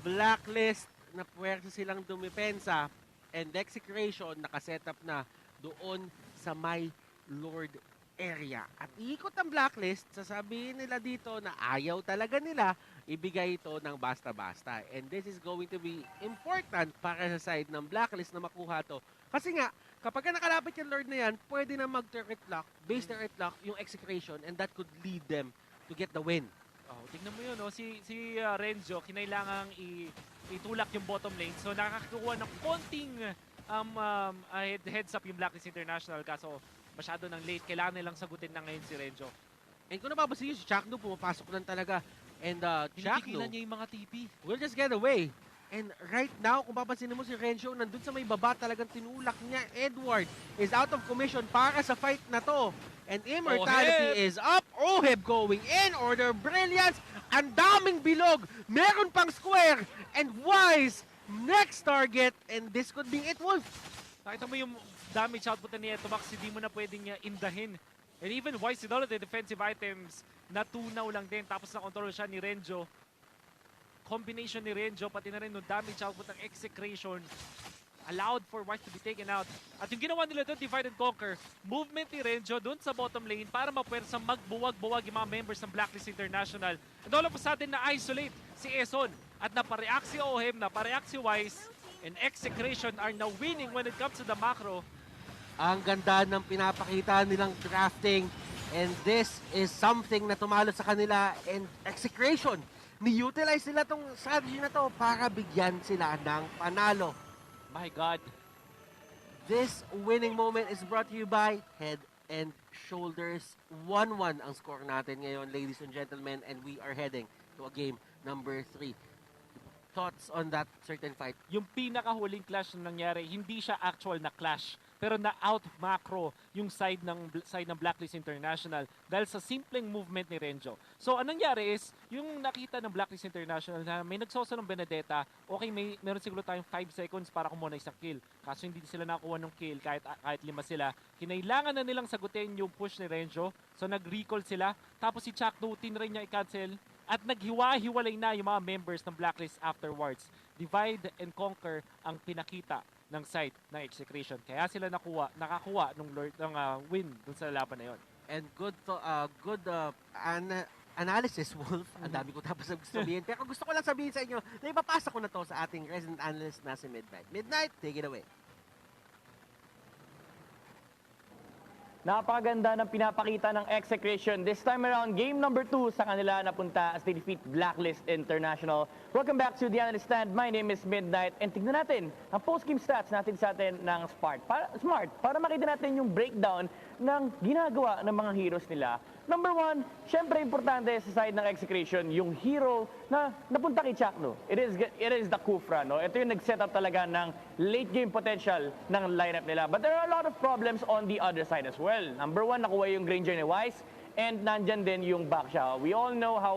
Blacklist na puwersa silang dumipensa and Execration nakasetup na doon sa may Lord area. At iikot ang Blacklist, sasabihin nila dito na ayaw talaga nila ibigay ito ng basta-basta. And this is going to be important para sa side ng Blacklist na makuha to. Kasi nga, kapag nakalapit yung Lord na yan, pwede na mag-turret lock, base turret lock yung Execration and that could lead them to get the win. Oh, tingnan mo yun, si Renzo, kinailangang itulak yung bottom lane. So nakakakuha ng konting heads up yung Blacklist International kaso masyado ng late. Kailangan nilang sagutin na ngayon si Renzo. And kung napapansin nyo, si Chakno pumapasok lang talaga. And Chakno niya yung mga TP. will just get away. And right now, kung papansin mo si Renzo, nandun sa may baba talagang tinulak niya. Edward is out of commission para sa fight na to. And Immortality is up. Oheb going in. Order Brilliance. Ang daming bilog. Meron pang Square. And Wise, next target. And this could be it, Wolf. Nakita mo yung damage output ni Eto Max, hindi mo na pwedeng indahin. And even Wise with all of the defensive items, natunaw lang din. Tapos na-control siya ni Renjo. Combination ni Renjo, pati na rin no damage output ng Execration, allowed for Wise to be taken out. At yung ginawa nila doon, Divide and Conquer, movement ni Renjo doon sa bottom lane para mapwersa magbuwag-buwag yung mga members ng Blacklist International. And all of a sudden, na-isolate si Eson. At napareact si Ohem, napareact si Wise. And Execration are now winning when it comes to the macro. Ang ganda ng pinapakita nilang drafting. And this is something na tumalo sa kanila. And Execration, ni-utilize nila tong strategy na to para bigyan sila ng panalo. My God. This winning moment is brought to you by Head and Shoulders. 1-1 ang score natin ngayon, ladies and gentlemen. And we are heading to a game number 3. Thoughts on that certain fight? Yung pinakahuling clash na nangyari, hindi siya actual na clash. Pero na-out macro yung side ng Blacklist International dahil sa simpleng movement ni Renjo. So, anong nangyari is, yung nakita ng Blacklist International na may nagsoso ng Benedetta, okay, meron siguro tayong 5 seconds para kumuha ng isang kill. Kaso hindi sila nakuha ng kill kahit 5 sila. Kinailangan na nilang sagutin yung push ni Renjo. So, nag-recall sila. Tapos si Chakdo, tinry niya i-cancel. At naghiwa-hiwalay na yung mga members ng Blacklist afterwards. Divide and Conquer ang pinakita ng side ng Execration. Kaya sila nakakuha ng win dun sa laban na yon. And good analysis, Wolf. Ang dami ko tapos sabihin. Pero gusto ko lang sabihin sa inyo na ipapasa ko na to sa ating resident analyst na si Midnight. Midnight, take it away. Napakaganda ng pinapakita ng Execration. This time around, game number 2 sa kanila napunta as they defeat Blacklist International. Welcome back to the Analyst Stand. My name is Midnight. And tignan natin ang post-game stats natin sa atin ng Smart para makita natin yung breakdown ng ginagawa ng mga heroes nila. Number 1, syempre importante sa side ng Execration, yung hero na napunta kay Chakno. It is the Kufra, no? Ito yung nag-set up talaga ng late game potential ng lineup nila. But there are a lot of problems on the other side as well. Number 1, nakuha yung Granger ni Wise. And nandyan din yung Baksha. We all know how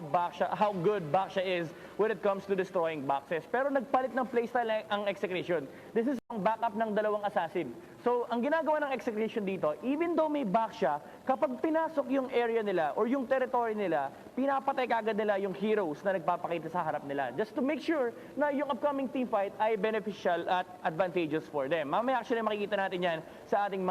good Baksha is when it comes to destroying boxes. Pero nagpalit ng playstyle ang Execration. This is ang backup ng dalawang assassin. So, ang ginagawa ng execution dito, even though may back siya, kapag pinasok yung area nila or yung territory nila, pinapatay kagad nila yung heroes na nagpapakita sa harap nila. Just to make sure na yung upcoming team fight ay beneficial at advantageous for them. Mamaya actually makikita natin yan sa ating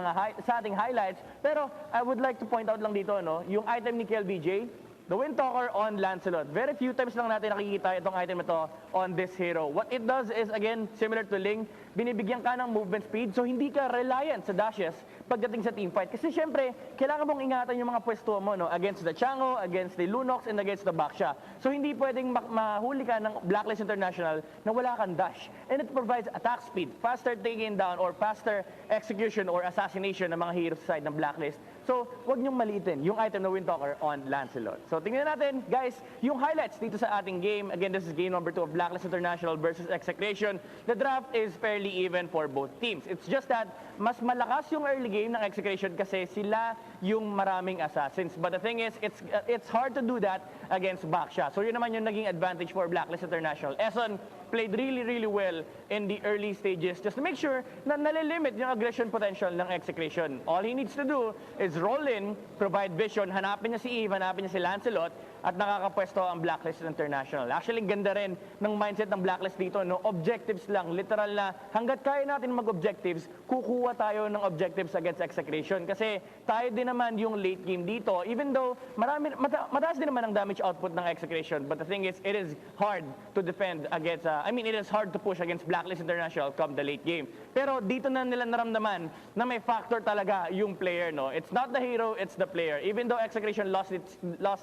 highlights. Pero I would like to point out lang dito, no, yung item ni KLBJ, the Wind Talker on Lancelot. Very few times lang natin nakikita itong item ito on this hero. What it does is, again, similar to Ling, binibigyan ka ng movement speed, so hindi ka reliant sa dashes pagdating sa team fight. Kasi syempre, kailangan mong ingatan yung mga pwesto mo, no, against the Chango, against the Lunox, and against the Baksha. So hindi pwedeng mahuli ka ng Blacklist International na wala kang dash. And it provides attack speed, faster taking down, or faster execution or assassination ng mga heroes sa side ng Blacklist. So, huwag niyong maliitin yung item na Wind Talker on Lancelot. So, tingnan natin, guys, yung highlights dito sa ating game. Again, this is game number 2 of Blacklist International versus Execration. The draft is fairly even for both teams. It's just that, mas malakas yung early game ng Execration kasi sila yung maraming assassins. But the thing is, it's hard to do that against Baksha. So, yun naman yung naging advantage for Blacklist International. Eson played really well in the early stages just to make sure na nalilimit yung aggression potential ng Execration. All he needs to do is roll in, provide vision, hanapin niya si Eve, hanapin niya si Lancelot, at nakakapwesto ang Blacklist International. Actually, ganda rin ng mindset ng Blacklist dito, no? Objectives lang, literal na hanggat kaya natin mag-objectives, kukuha tayo ng objectives against Execration. Kasi tayo din naman yung late game dito, even though mataas din naman ang damage output ng Execration. But the thing is, it is hard to defend against, it is hard to push against Blacklist International come the late game. Pero dito na nila naramdaman na may factor talaga yung player, no? It's not the hero, it's the player. Even though Execration lost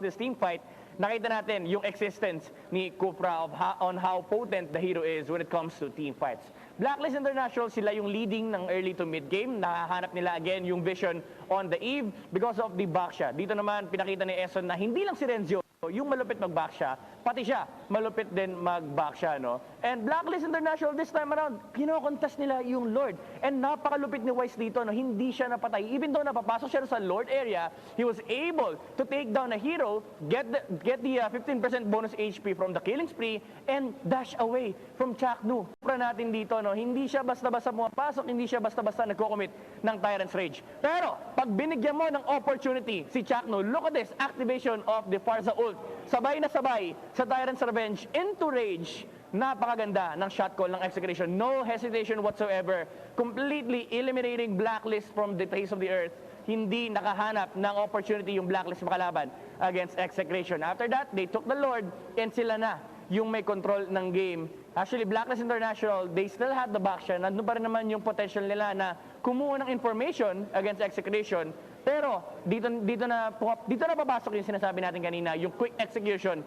this team fight, nakita natin yung existence ni Kufra on how potent the hero is when it comes to team fights. Blacklist International, sila yung leading ng early to mid game. Nakahanap nila again yung vision on the Eve because of the Baksha. Dito naman pinakita ni Eson na hindi lang si Renzio yung malupit mag-back siya, pati siya malupit din mag-back siya, no? And Blacklist International this time around, kinokontest nila yung Lord. And napakalupit ni Wise dito, no? Hindi siya napatay. Even though napapasok siya sa Lord area, he was able to take down a hero, get the 15% bonus HP from the killing spree, and dash away from Chaknu. Para natin dito, no? Hindi siya basta-basta pumapasok, hindi siya basta-basta nagko-commit ng Tyrant's Rage. Pero, pag binigyan mo ng opportunity si Chaknu, look at this, activation of the Farza ult. Sabay na sabay sa Tyrant's Revenge into Rage. Napakaganda ng shot call ng Execration. No hesitation whatsoever. Completely eliminating Blacklist from the face of the earth. Hindi nakahanap ng opportunity yung Blacklist makalaban against Execration. After that, they took the Lord and sila na yung may control ng game. Actually, Blacklist International, they still had the Baksha. Nandun pa rin naman yung potential nila na kumuha ng information against Execration. Pero dito na papasok yung sinasabi natin kanina, yung quick execution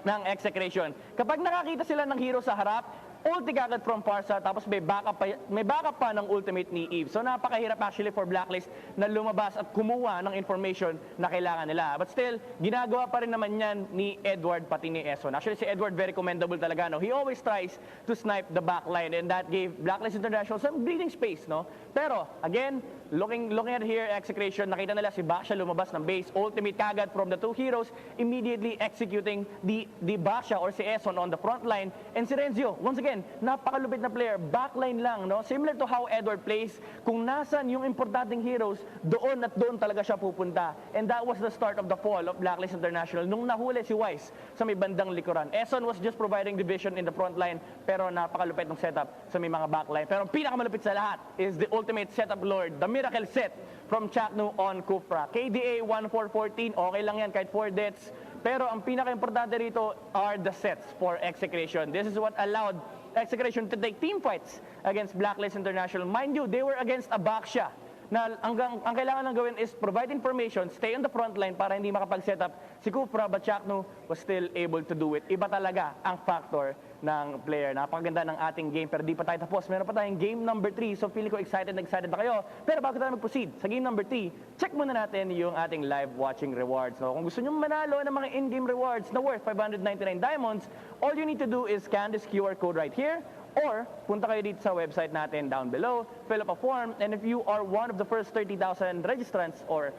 ng Execration. Kapag nakakita sila ng hero sa harap, ulti kagad from Farsa, tapos may backup pa ng ultimate ni Eve. So napakahirap actually for Blacklist na lumabas at kumuha ng information na kailangan nila. But still, ginagawa pa rin naman yan ni Edward pati ni Eson. Actually si Edward very commendable talaga, no? He always tries to snipe the backline and that gave Blacklist International some breathing space, no? Pero again, looking at here, Execration, nakita nila si Baksha lumabas ng base, ultimate kagad from the two heroes, immediately executing the Baksha or si Eson on the front line, and si Renzio, once again, napakalupit na player, backline lang, no? Similar to how Edward plays, kung nasan yung importanteng heroes, doon at doon talaga siya pupunta. And that was the start of the fall of Blacklist International nung nahuli si Wise sa may bandang likuran. Eson was just providing division in the front line, pero napakalupit ng setup sa may mga backline. Pero pinakamalupit sa lahat is the ultimate setup lord, the miracle set from Chaknu on Kufra. KDA 1414, okay lang yan kahit 4 deaths. Pero ang pinaka-importante rito are the sets for Execration. This is what allowed Execration to take team fights against Blacklist International. Mind you, they were against a Baksha na ang kailangan lang gawin is provide information, stay on the front line para hindi makapag-setup si Kufra, but Chaknu was still able to do it. Iba talaga ang factor ng player. Napakaganda ng ating game, pero di pa tayo tapos. Meron pa tayong game number 3, so feeling ko excited na kayo. Pero bago tayo mag-proceed sa game number 3, check muna natin yung ating live watching rewards. No? Kung gusto nyo manalo ng mga in-game rewards na worth 599 diamonds, all you need to do is scan this QR code right here, or punta kayo dito sa website natin down below, fill up a form, and if you are one of the first 30,000 registrants or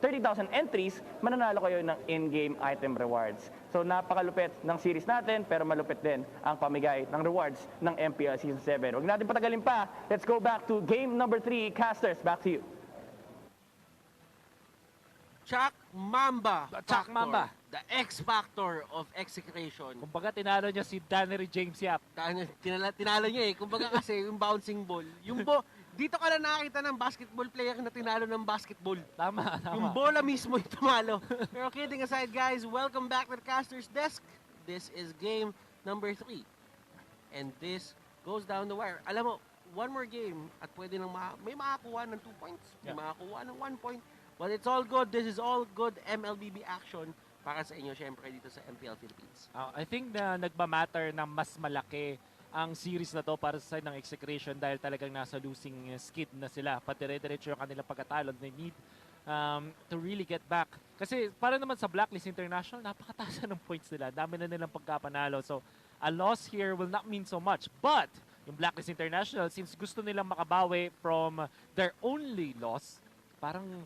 30,000 entries, mananalo kayo ng in-game item rewards. So napakalupit ng series natin, pero malupit din ang pamigay ng rewards ng MPL Season 7. Huwag natin patagalin pa. Let's go back to game number 3. Casters, back to you. Chuck Mamba. Chuck Factor, Mamba. The X factor of execution. Kumbaga tinalo niya si Dannery James Yap. Tinalo niya eh. Kumbaga kasi yung bouncing ball. Dito ka na nakita ng basketball player na tinalo ng basketball. Tama. Yung bola mismo yung tumalo. Pero kidding aside guys, welcome back to the Caster's Desk. This is game number 3. And this goes down the wire. Alam mo, one more game at pwede nang may makakuha ng 2 points. May makakuha ng 1 point. But it's all good. This is all good MLBB action para sa inyo, syempre, dito sa MPL Philippines. I think na nagmamatter na mas malaki ang series na to para sa side ng execration dahil talagang nasa losing skid na sila. Patire-diretso yung kanilang pagkatalo. They need to really get back. Kasi para naman sa Blacklist International, napakataas ng points nila. Dami na nilang pagkapanalo. So, a loss here will not mean so much. But, yung Blacklist International, since gusto nilang makabawi from their only loss, parang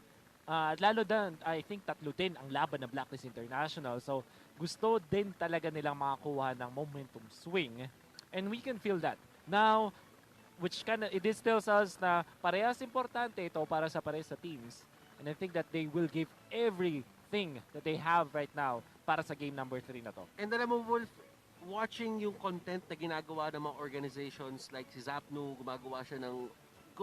lalo din, I think 3 din ang laban ng Blacklist International. So, gusto din talaga nilang makakuha ng momentum swing. And we can feel that. Now, it is tells us na parehas importante ito para sa parehas sa teams. And I think that they will give everything that they have right now para sa game number 3 na to. And alam mo, Wolf, watching yung content na ginagawa ng mga organizations like si Zapno, gumagawa siya ng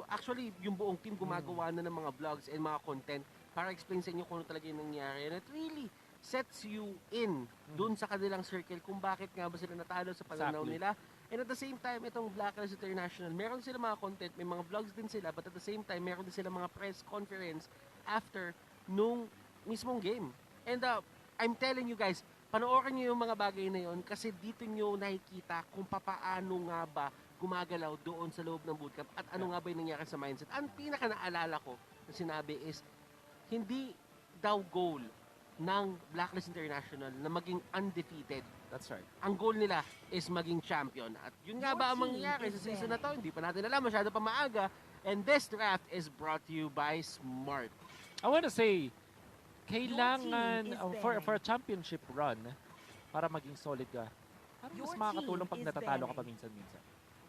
actually, yung buong team gumagawa na ng mga vlogs and mga content para explain sa inyo kung ano talaga yung nangyari. And it really sets you in dun sa kanilang circle kung bakit nga ba sila natalo sa pananaw nila. And at the same time, itong Blacklist International, meron sila mga content, may mga vlogs din sila, but at the same time, meron din sila mga press conference after nung mismong game. And I'm telling you guys, panoorin nyo yung mga bagay na yon kasi dito nyo nakikita kung papaano nga ba gumagalaw doon sa loob ng bootcamp at ano nga ba yung nangyari sa mindset. Ang pinaka naalala ko na sinabi is, hindi daw goal ng Blacklist International na maging undefeated. That's right. Ang goal nila is maging champion. At yun nga ba ang mangyayari sa season na to? Hindi pa natin alam, masyado pa maaga. And this draft is brought to you by Smart. I want to say, kailangan for a championship run para maging solid ka. Parang mas makakatulong pag natatalo ka pa minsan-minsan.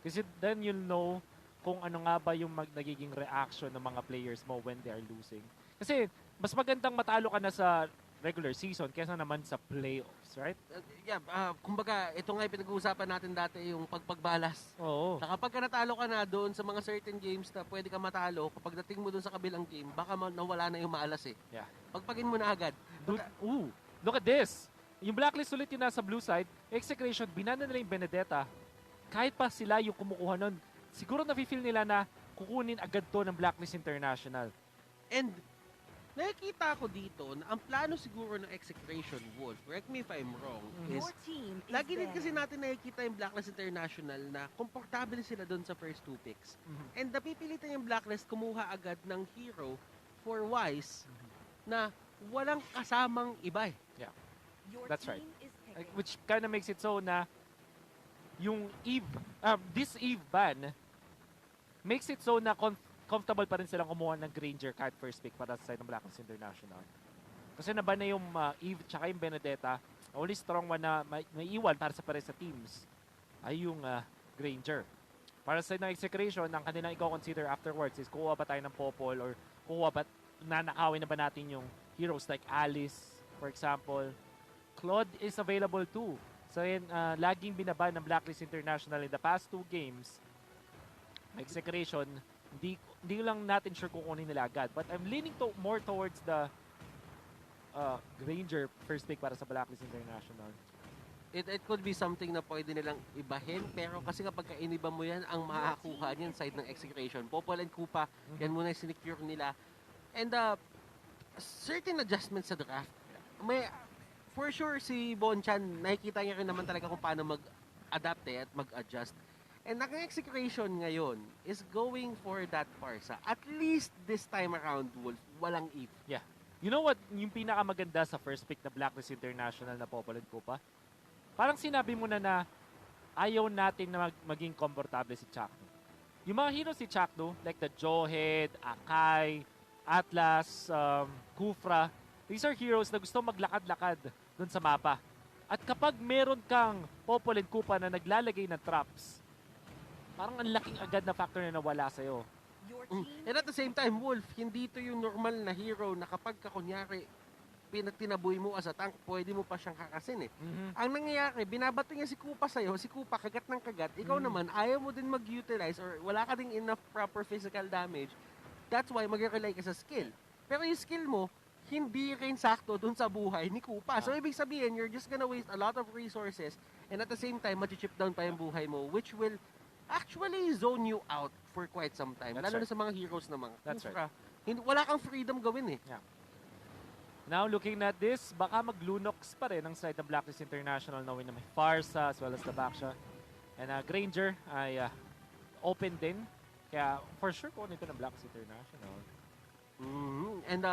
Kasi then you'll know kung ano nga ba yung nagiging reaction ng mga players mo when they are losing. Kasi mas magandang matalo ka na sa regular season kaysa naman sa playoffs, right? Kumbaga, ito nga yung pinag-uusapan natin dati, yung pagbalas. Oo. Kapag ka natalo ka na doon sa mga certain games na pwede ka matalo, kapag dating mo doon sa kabilang game, baka nawala na yung maalas eh. Yeah. Pagpagin mo na agad. Dude, look at this. Yung Blacklist ulit yung nasa blue side, execration, binana nila yung Benedetta. Kahit pa sila yung kumukuha nun, siguro nafe-feel nila na kukunin agad to ng Blacklist International. And nakikita ko dito na ang plano siguro ng execration, Wolf, correct me if I'm wrong, is lagi din kasi natin nakikita yung Blacklist International na komportable sila doon sa first 2 picks. And napipilitan yung Blacklist kumuha agad ng hero for Wise na walang kasamang iba eh. Yeah, that's right. Which kind of makes it so na yung this Eve ban makes it so na comfortable pa rin silang kumuha ng Granger kahit first pick para sa side ng Blacklist International. Kasi naban na yung Eve tsaka yung Benedetta, only strong one na may iwan para sa pares sa teams ay yung Granger. Para sa side ng execration, ang kanilang i-consider afterwards is kukuha ba tayo ng Popol or kukuha ba, nanakawin na ba natin yung heroes like Alice, for example. Claude is available too. So yun, laging binaban ng Blacklist International in the past 2 games. Execration, hindi lang natin sure kukunin nila agad. But I'm leaning more towards the Granger first pick para sa Blacklist International. It could be something na pwede nilang ibahin, pero kasi kapag iniba mo yan, ang makakuha niyan side ng execution. Popol and Kupa, yan muna yung sinecure nila. And certain adjustments sa draft, for sure, si Bonchan, nakikita niya rin naman talaga kung paano mag-adapt at mag-adjust. And ang execution ngayon is going for that Parsa. At least this time around, Wolf, walang if. Yeah. You know what? Yung pinakamaganda sa first pick na Blacklist International na Popol and Kupa? Parang sinabi mo na ayaw natin na maging komportable si Chakno. Yung mga hero si Chakno, like the Jawhead, Akai, Atlas, Kufra. These are heroes na gusto maglakad-lakad dun sa mapa. At kapag meron kang Popol and Kupa na naglalagay ng traps, parang ang laking agad na factor na nawala sa'yo. And at the same time, Wolf, hindi ito yung normal na hero na kapag ka kunyari tinaboy mo as a tank, pwede mo pa siyang kakasin eh. Ang nangyayari, binabato niya si Kupa sa'yo, si Kupa kagat ng kagat, ikaw naman, ayaw mo din mag-utilize or wala ka ding enough proper physical damage. That's why mag-rely ka sa skill. Pero yung skill mo, hindi rin sakto dun sa buhay ni Kupa. So, ibig sabihin, you're just gonna waste a lot of resources and at the same time, mag-chip down pa yung buhay mo, which will actually zone you out for quite some time. That's Lalo right. na sa mga heroes na mga That's Kufra. Wala kang freedom gawin eh. Yeah. Now, looking at this, baka mag-Lunox pa rin ang side ng Blacklist International, knowing na may Farsa as well as the Baksha. And Granger ay open din. Kaya, for sure, kung ito ng Blacklist International. And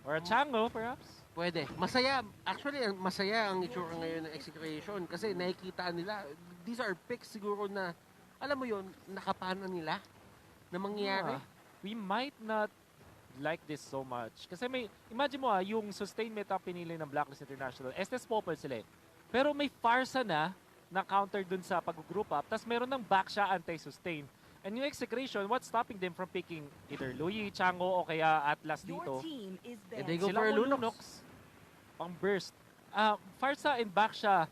Or a Chango, perhaps? pwede. Masaya. Actually, masaya ang itsura ngayon ng execution kasi nakikita nila. These are picks siguro na, alam mo yun, nakapana nila na mangyayari. We might not like this so much. Kasi may, imagine mo yung sustain meta pinili ng Blacklist International. Estes Popol sila eh. Pero may Farsa na counter dun sa pag-group up. Tapos meron ng Baksha anti-sustain. And yung execration, what's stopping them from picking either Luyi, Chango, o kaya Atlas dito? And they go Sila for a ang Lunox. Pang burst. Farsa and Baksha,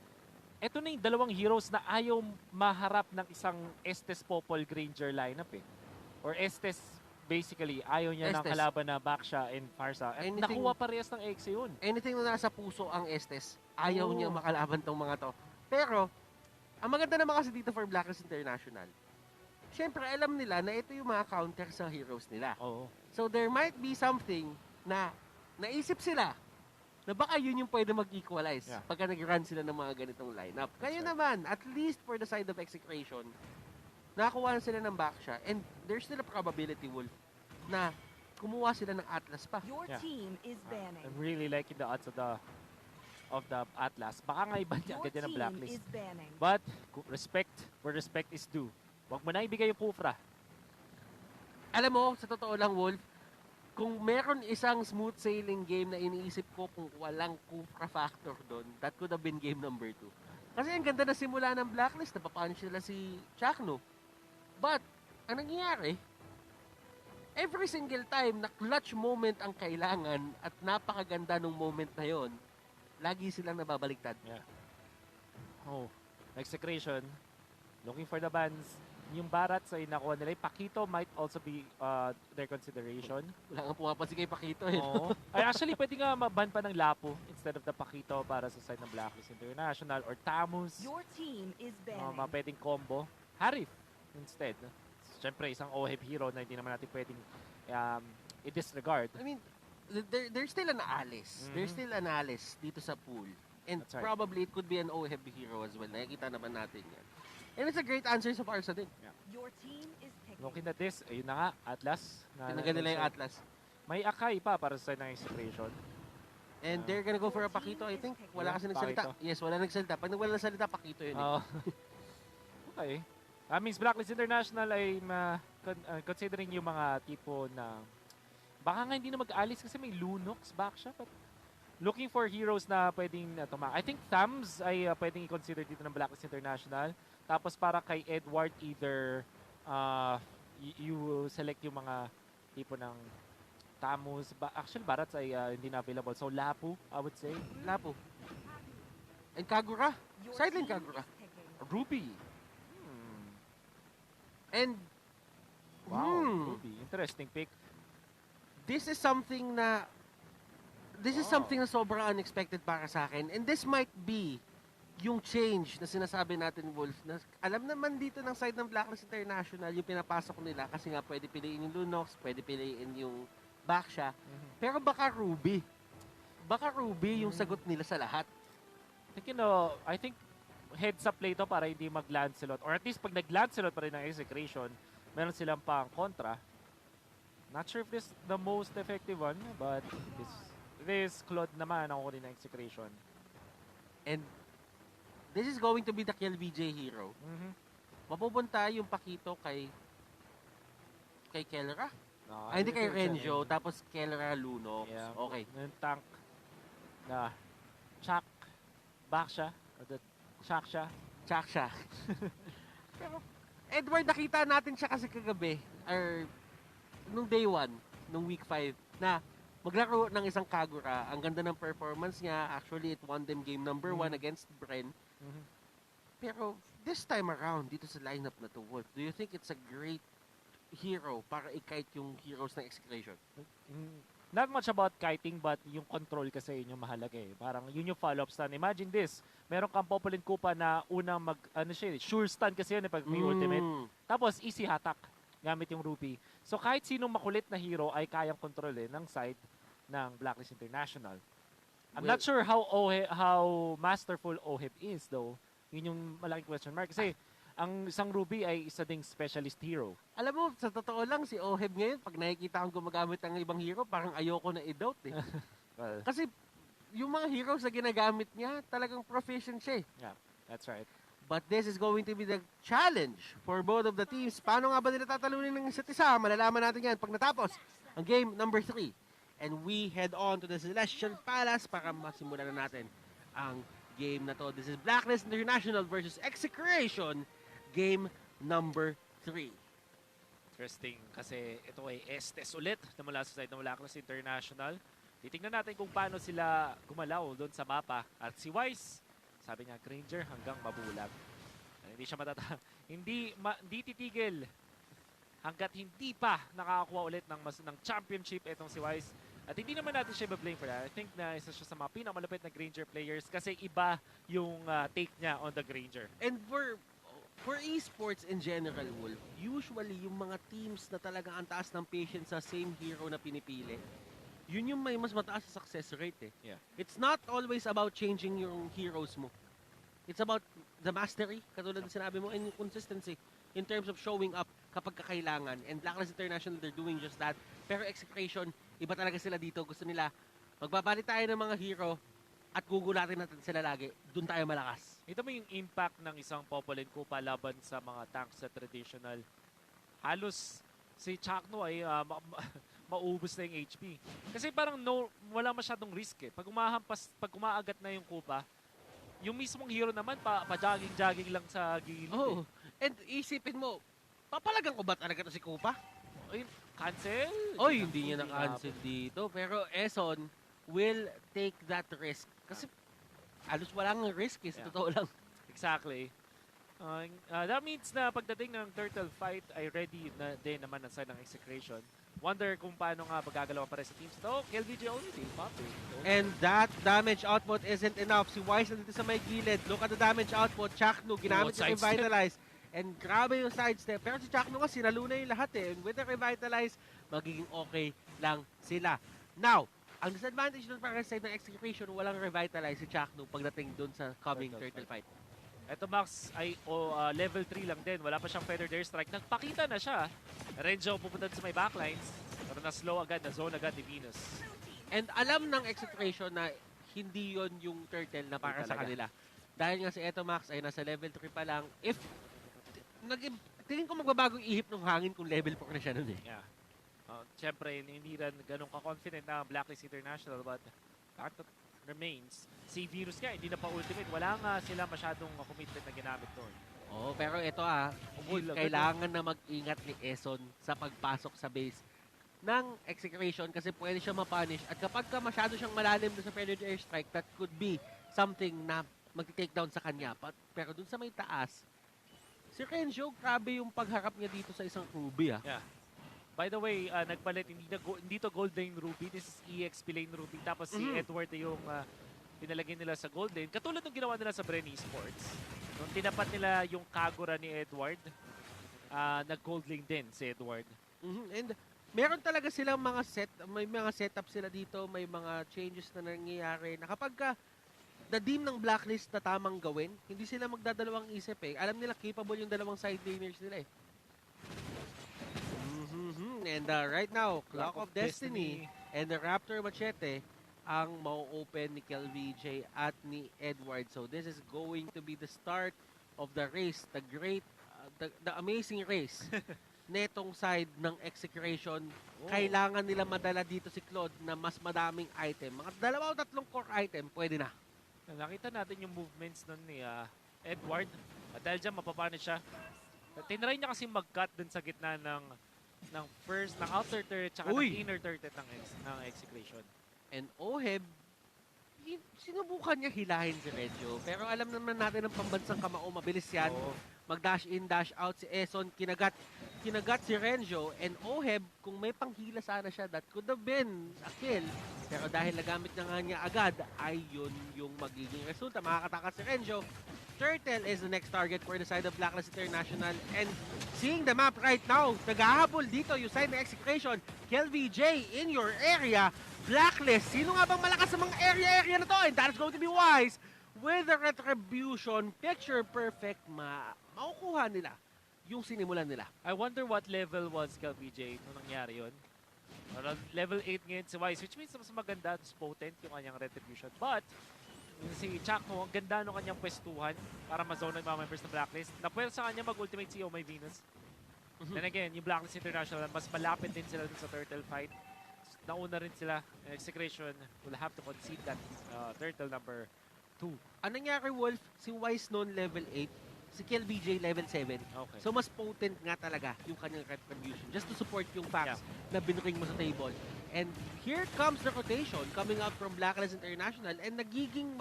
eto na yung dalawang heroes na ayaw maharap ng isang Estes Popol Granger lineup eh. Or Estes, basically, ayaw niya ng Estes. kalaban na Baksha and Farsa. At Anything- nakuha parehas ng Exe yun. Anything na nasa puso ang Estes, ayaw Oo. niya makalaban tong mga to. Pero, ang maganda naman kasi dito for Blacklist International, syempre alam nila na ito yung mga counter sa heroes nila. Oo. So there might be something na naisip sila na baka yun yung pwede mag-equalize pagka nag-run sila ng mga ganitong lineup. Kaya naman, at least for the side of execution, nakakuha na sila ng Baksha and there's still a probability, Wolf, na kumuha sila ng Atlas pa. Yeah. banning. I'm really liking the odds of the Atlas. Baka nga iba niya agad yan ang Blacklist. banning. But, respect where respect is due. Huwag mo na ibigay yung Kufra. Alam mo, sa totoo lang, Wolf, kung meron isang smooth sailing game na iniisip ko kung walang Kufra factor doon, that could have been game number 2. Kasi ang ganda na simula ng Blacklist, napapunch nila si Chakno. But, ang nangyayari, every single time na clutch moment ang kailangan at napakaganda ng moment na yon, lagi silang nababaliktad. Yeah. Oh, execration. Looking for the bans. Yung Barats ay nakuha nila. Yung Pakito might also be their consideration. Wala nga pumapansin kay Pakito eh. Oo. Ay, actually, pwede nga maban pa ng Lapu instead of the Pakito para sa side ng Blacklist International or Tamus. Your team is banning. Mga pwedeng combo. Harif instead. Siyempre, isang OHIP hero na hindi naman natin pwedeng i-disregard. I mean, there's still an Alice. There's still an Alice dito sa pool. And That's right. probably it could be an OHEB hero as well. Nakikita naman natin yan. And it's a great answer sa Farsa din. Your team is picking. Looking at this, ayun na nga, Atlas. Tinanggal nila yung Atlas. May Akai pa para sa side ng execration. And they're gonna go for a Pakito, I think. Wala kasi nagsalita. Pakito. Yes, wala nagsalita. Pag wala nagsalita, Pakito yun. Oh. Okay. Means Blacklist International ay considering yung mga tipo na baka nga hindi na mag-alis kasi may Lunox back siya. But looking for heroes na pwedeng tumak. I think Thams ay pwedeng i-consider dito ng Blacklist International. Tapos para kay Edward, either you select yung mga tipo ng Tamus. Actually, Barats ay hindi na available. So, Lapu, I would say. Lapo. And Kagura. Your Sideline team Kagura. is picking. Ruby. And Wow, Ruby. Interesting pick. this is something na sobrang unexpected para sa akin. And this might be yung change na sinasabi natin, Wolf, na alam naman dito ng side ng Blacklist International yung pinapasok nila kasi nga pwede piliin yung Lunox, pwede piliin yung Baksha. Pero baka Ruby. Baka Ruby yung sagot nila sa lahat. I think heads up play to para hindi mag-Lancelot. Or at least pag nag-Lancelot pa rin ang execration, meron silang pang kontra. Not sure if this is the most effective one, but this Claude naman ang kunin ng execration. And this is going to be the Kill VJ hero. Mapupunta yung Pakito kay Kelra. Hindi kay Renjo, tapos Kelra Lunox. Yeah. Okay. Yung tank na Chak. Back siya. Chak siya. Chak siya. Pero, Edward, nakita natin siya kasi kagabi, or nung day 1, nung week 5, na maglaro ng isang Kagura. Ang ganda ng performance niya. Actually, it won them game number 1 against Bren. Pero, this time around, dito sa lineup na to, Wolf, do you think it's a great hero para i-kite yung heroes ng Execration? Not much about kiting, but yung control kasi yun yung mahalaga eh. Parang yun yung follow-up stun. Imagine this, meron kang Popolin Koopa na unang sure stun kasi yun eh, pag may ultimate. Tapos easy hatak gamit yung Ruby. So kahit sinong makulit na hero ay kayang kontrolin ng side ng Blacklist International. I'm not sure how masterful Oheb is though. Yun yung malaking question mark. Kasi ang isang Ruby ay isa ding specialist hero. Alam mo, sa totoo lang, si Oheb ngayon, pag nakikita akong gumagamit ng ibang hero, parang ayoko na i-doubt eh. Well, Kasi yung mga heroes na ginagamit niya, talagang proficient siya eh. yeah, that's right. But this is going to be the challenge for both of the teams. Paano nga ba nila tatalunin ng isa't isa? Malalaman natin yan pag natapos ang game number 3. And we head on to the Celestial Palace para masimulan na natin ang game na to. This is Blacklist International versus Execration, game number 3. Interesting kasi ito ay Estes ulit na mula sa side ng Blacklist International. Titingnan natin kung paano sila gumalaw doon sa mapa. At si Wise, sabi niya, Granger hanggang mabulag. Hindi siya hindi titigil hanggat hindi pa nakakakuha ulit ng championship itong si Wise. At hindi naman natin siya i-blame for that. I think na isa siya sa mga pinakamalapit na Granger players kasi iba yung take niya on the Granger. And for esports in general, Wolf, usually yung mga teams na talaga ang taas ng patience sa same hero na pinipili, yun yung may mas mataas sa success rate eh. Yeah. It's not always about changing yung heroes mo. It's about the mastery, katulad ng sinabi mo, and yung consistency in terms of showing up kapag kakailangan. And Blacklist International, they're doing just that. Pero Execration, iba talaga sila dito. Gusto nila, magbabalit tayo ng mga hero at gugulatin natin sila lagi. Doon tayo malakas. Ito mo yung impact ng isang Popolin Koopa laban sa mga tanks sa traditional. Halos si Chakno ay maubos na yung HP. Kasi parang wala masyadong risk eh. Pag umaagat na yung Koopa, yung mismong hero naman, pa-jogging-jogging lang sa gilid. Oh, and isipin mo, papalagan ko ba talaga to si Koopa? Ay, cancel? Oy, hindi niya na-cancel dito. Pero Eson will take that risk. Kasi halos walang risk eh, sa totoo lang. Exactly. That means na pagdating ng turtle fight ay ready na din naman ang side ng Execration. Wonder kung paano nga magagalaw pa rin sa teams. Kill VJ only. And that damage output isn't enough. Si Wise na dito sa may gilid. Look at the damage output. Chakno, ginamit yung Revitalize. And grabe yung sidestep. Pero si Chakno nga, sinalo na yung lahat eh. And with the Revitalize, magiging okay lang sila. Now, ang disadvantage doon para sa side ng Execration, walang Revitalize si Chakno pagdating doon sa coming turtle fight. Ito Max ay level 3 lang din. Wala pa siyang Feathered Airstrike. Nagpakita na siya. Renjo pupunta sa may backlines. Pero na-slow agad, na-zone agad ni Venus. And alam ng Execration na hindi yon yung turtle na para sa kanila. Dahil nga si Eto Max ay nasa level 3 pa lang. If tingin ko magbabago yung ihip ng hangin kung level 4 na siya nun eh. Yeah. Siyempre, hindi rin ganun ka-confident na Blacklist International. But fact remains, si Virus nga, hindi na pa ultimate. Wala nga sila masyadong commitment na ginamit doon. Oh, pero ito kailangan na mag-ingat ni Eson sa pagpasok sa base ng Execration kasi pwede siya ma-punish. At kapag masyado siyang malalim sa Feathered Airstrike, that could be something na mag-take down sa kanya. Pero dun sa may taas, si Renjo, grabe yung pagharap niya dito sa isang Ruby Yeah. By the way, nagpalit, hindi to Gold Lane Ruby, this is EXP Lane Ruby. Tapos si Edward yung pinalagay nila sa Gold Lane. Katulad ng ginawa nila sa Bren Esports. Nung tinapat nila yung Kagura ni Edward, nag-Gold Lane din si Edward. And meron talaga silang may mga setup sila dito, may mga changes na nangyayari. Na kapag the team ng Blacklist na tamang gawin, hindi sila magdadalawang isip eh. Alam nila capable yung dalawang side laners nila eh. And right now, Clock of Destiny and the Raptor Machete ang mau-open ni KelVJ at ni Edward. So this is going to be the start of the race, the great, the amazing race netong side ng execution. Kailangan nila madala dito si Claude na mas madaming item. Mga 2 o 3 core item, pwede na. Nakita natin yung movements nun ni Edward. At dahil dyan, mapapano siya. Tinry niya kasi mag-cut dun sa gitna ng first, ng outer turret, tsaka ng inner turret ng execution. And Oheb, sinubukan niya hilahin si Renjo. Pero alam naman natin ng pambansang kamao, mabilis yan. Mag-dash in, dash out si Eson, kinagat si Renjo. And Oheb, kung may panghila sana siya, that could have been a kill. Pero dahil nagamit na nga niya agad, ay yun yung magiging resulta. Makakatakas si Renjo. Turtle is the next target for the side of Blacklist International. And seeing the map right now, naghahabol dito yung side ng execution. KelVJ in your area. Blacklist, sino nga bang malakas sa mga area na to? And that is going to be Wise with the retribution. Picture perfect, makukuha nila yung sinimulan nila. I wonder what level was KelVJ nung nangyari yun. Level 8 ngayon si Wise, which means mas maganda, mas potent yung kanyang retribution. But, si Chakmo, ang ganda nung kanyang pwestuhan para ma-zone ng mga members ng Blacklist. Napwede sa kanya mag-ultimate si Oh My Venus. Then again, yung Blacklist International, mas malapit din sila dun sa Turtle fight. Nauna rin sila. Execution will have to concede that Turtle number 2. Ang nangyari, Wolf, si Wise noon level 8, si KelVJ level 7. Okay. So mas potent nga talaga yung kanyang retribution just to support yung facts na binuking mo sa table. And here comes the rotation coming out from Blacklist International and nagiging,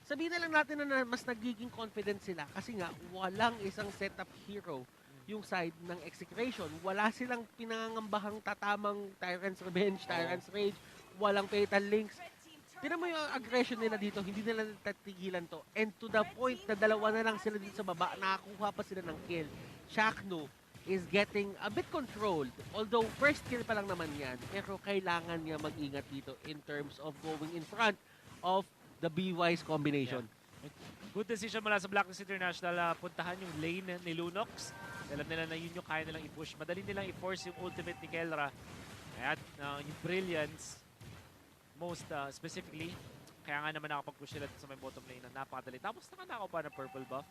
sabihin na lang natin na mas nagiging confident sila kasi nga walang isang setup hero yung side ng execution. Wala silang pinangangambahang tatamang Tyrant's Revenge, Tyrant's Rage, walang Fatal Links. Tinan mo yung aggression nila dito, hindi nila tatigilan to. And to the point na 2 na lang sila dito sa baba, nakakuha pa sila ng kill. Shaknu is getting a bit controlled. Although first kill pa lang naman yan, pero kailangan niya mag-ingat dito in terms of going in front of the B-Wise combination. Yeah. Good decision mula sa Blacklist International, puntahan yung lane ni Lunox. Alam nila na yun yung kaya nilang i-push. Madali nilang i-force yung ultimate ni Kelra. At yung Brilliance, most specifically, kaya nga naman nakapag-push sila sa may bottom lane na napakadali. Tapos nakanakaw pa ng purple buff.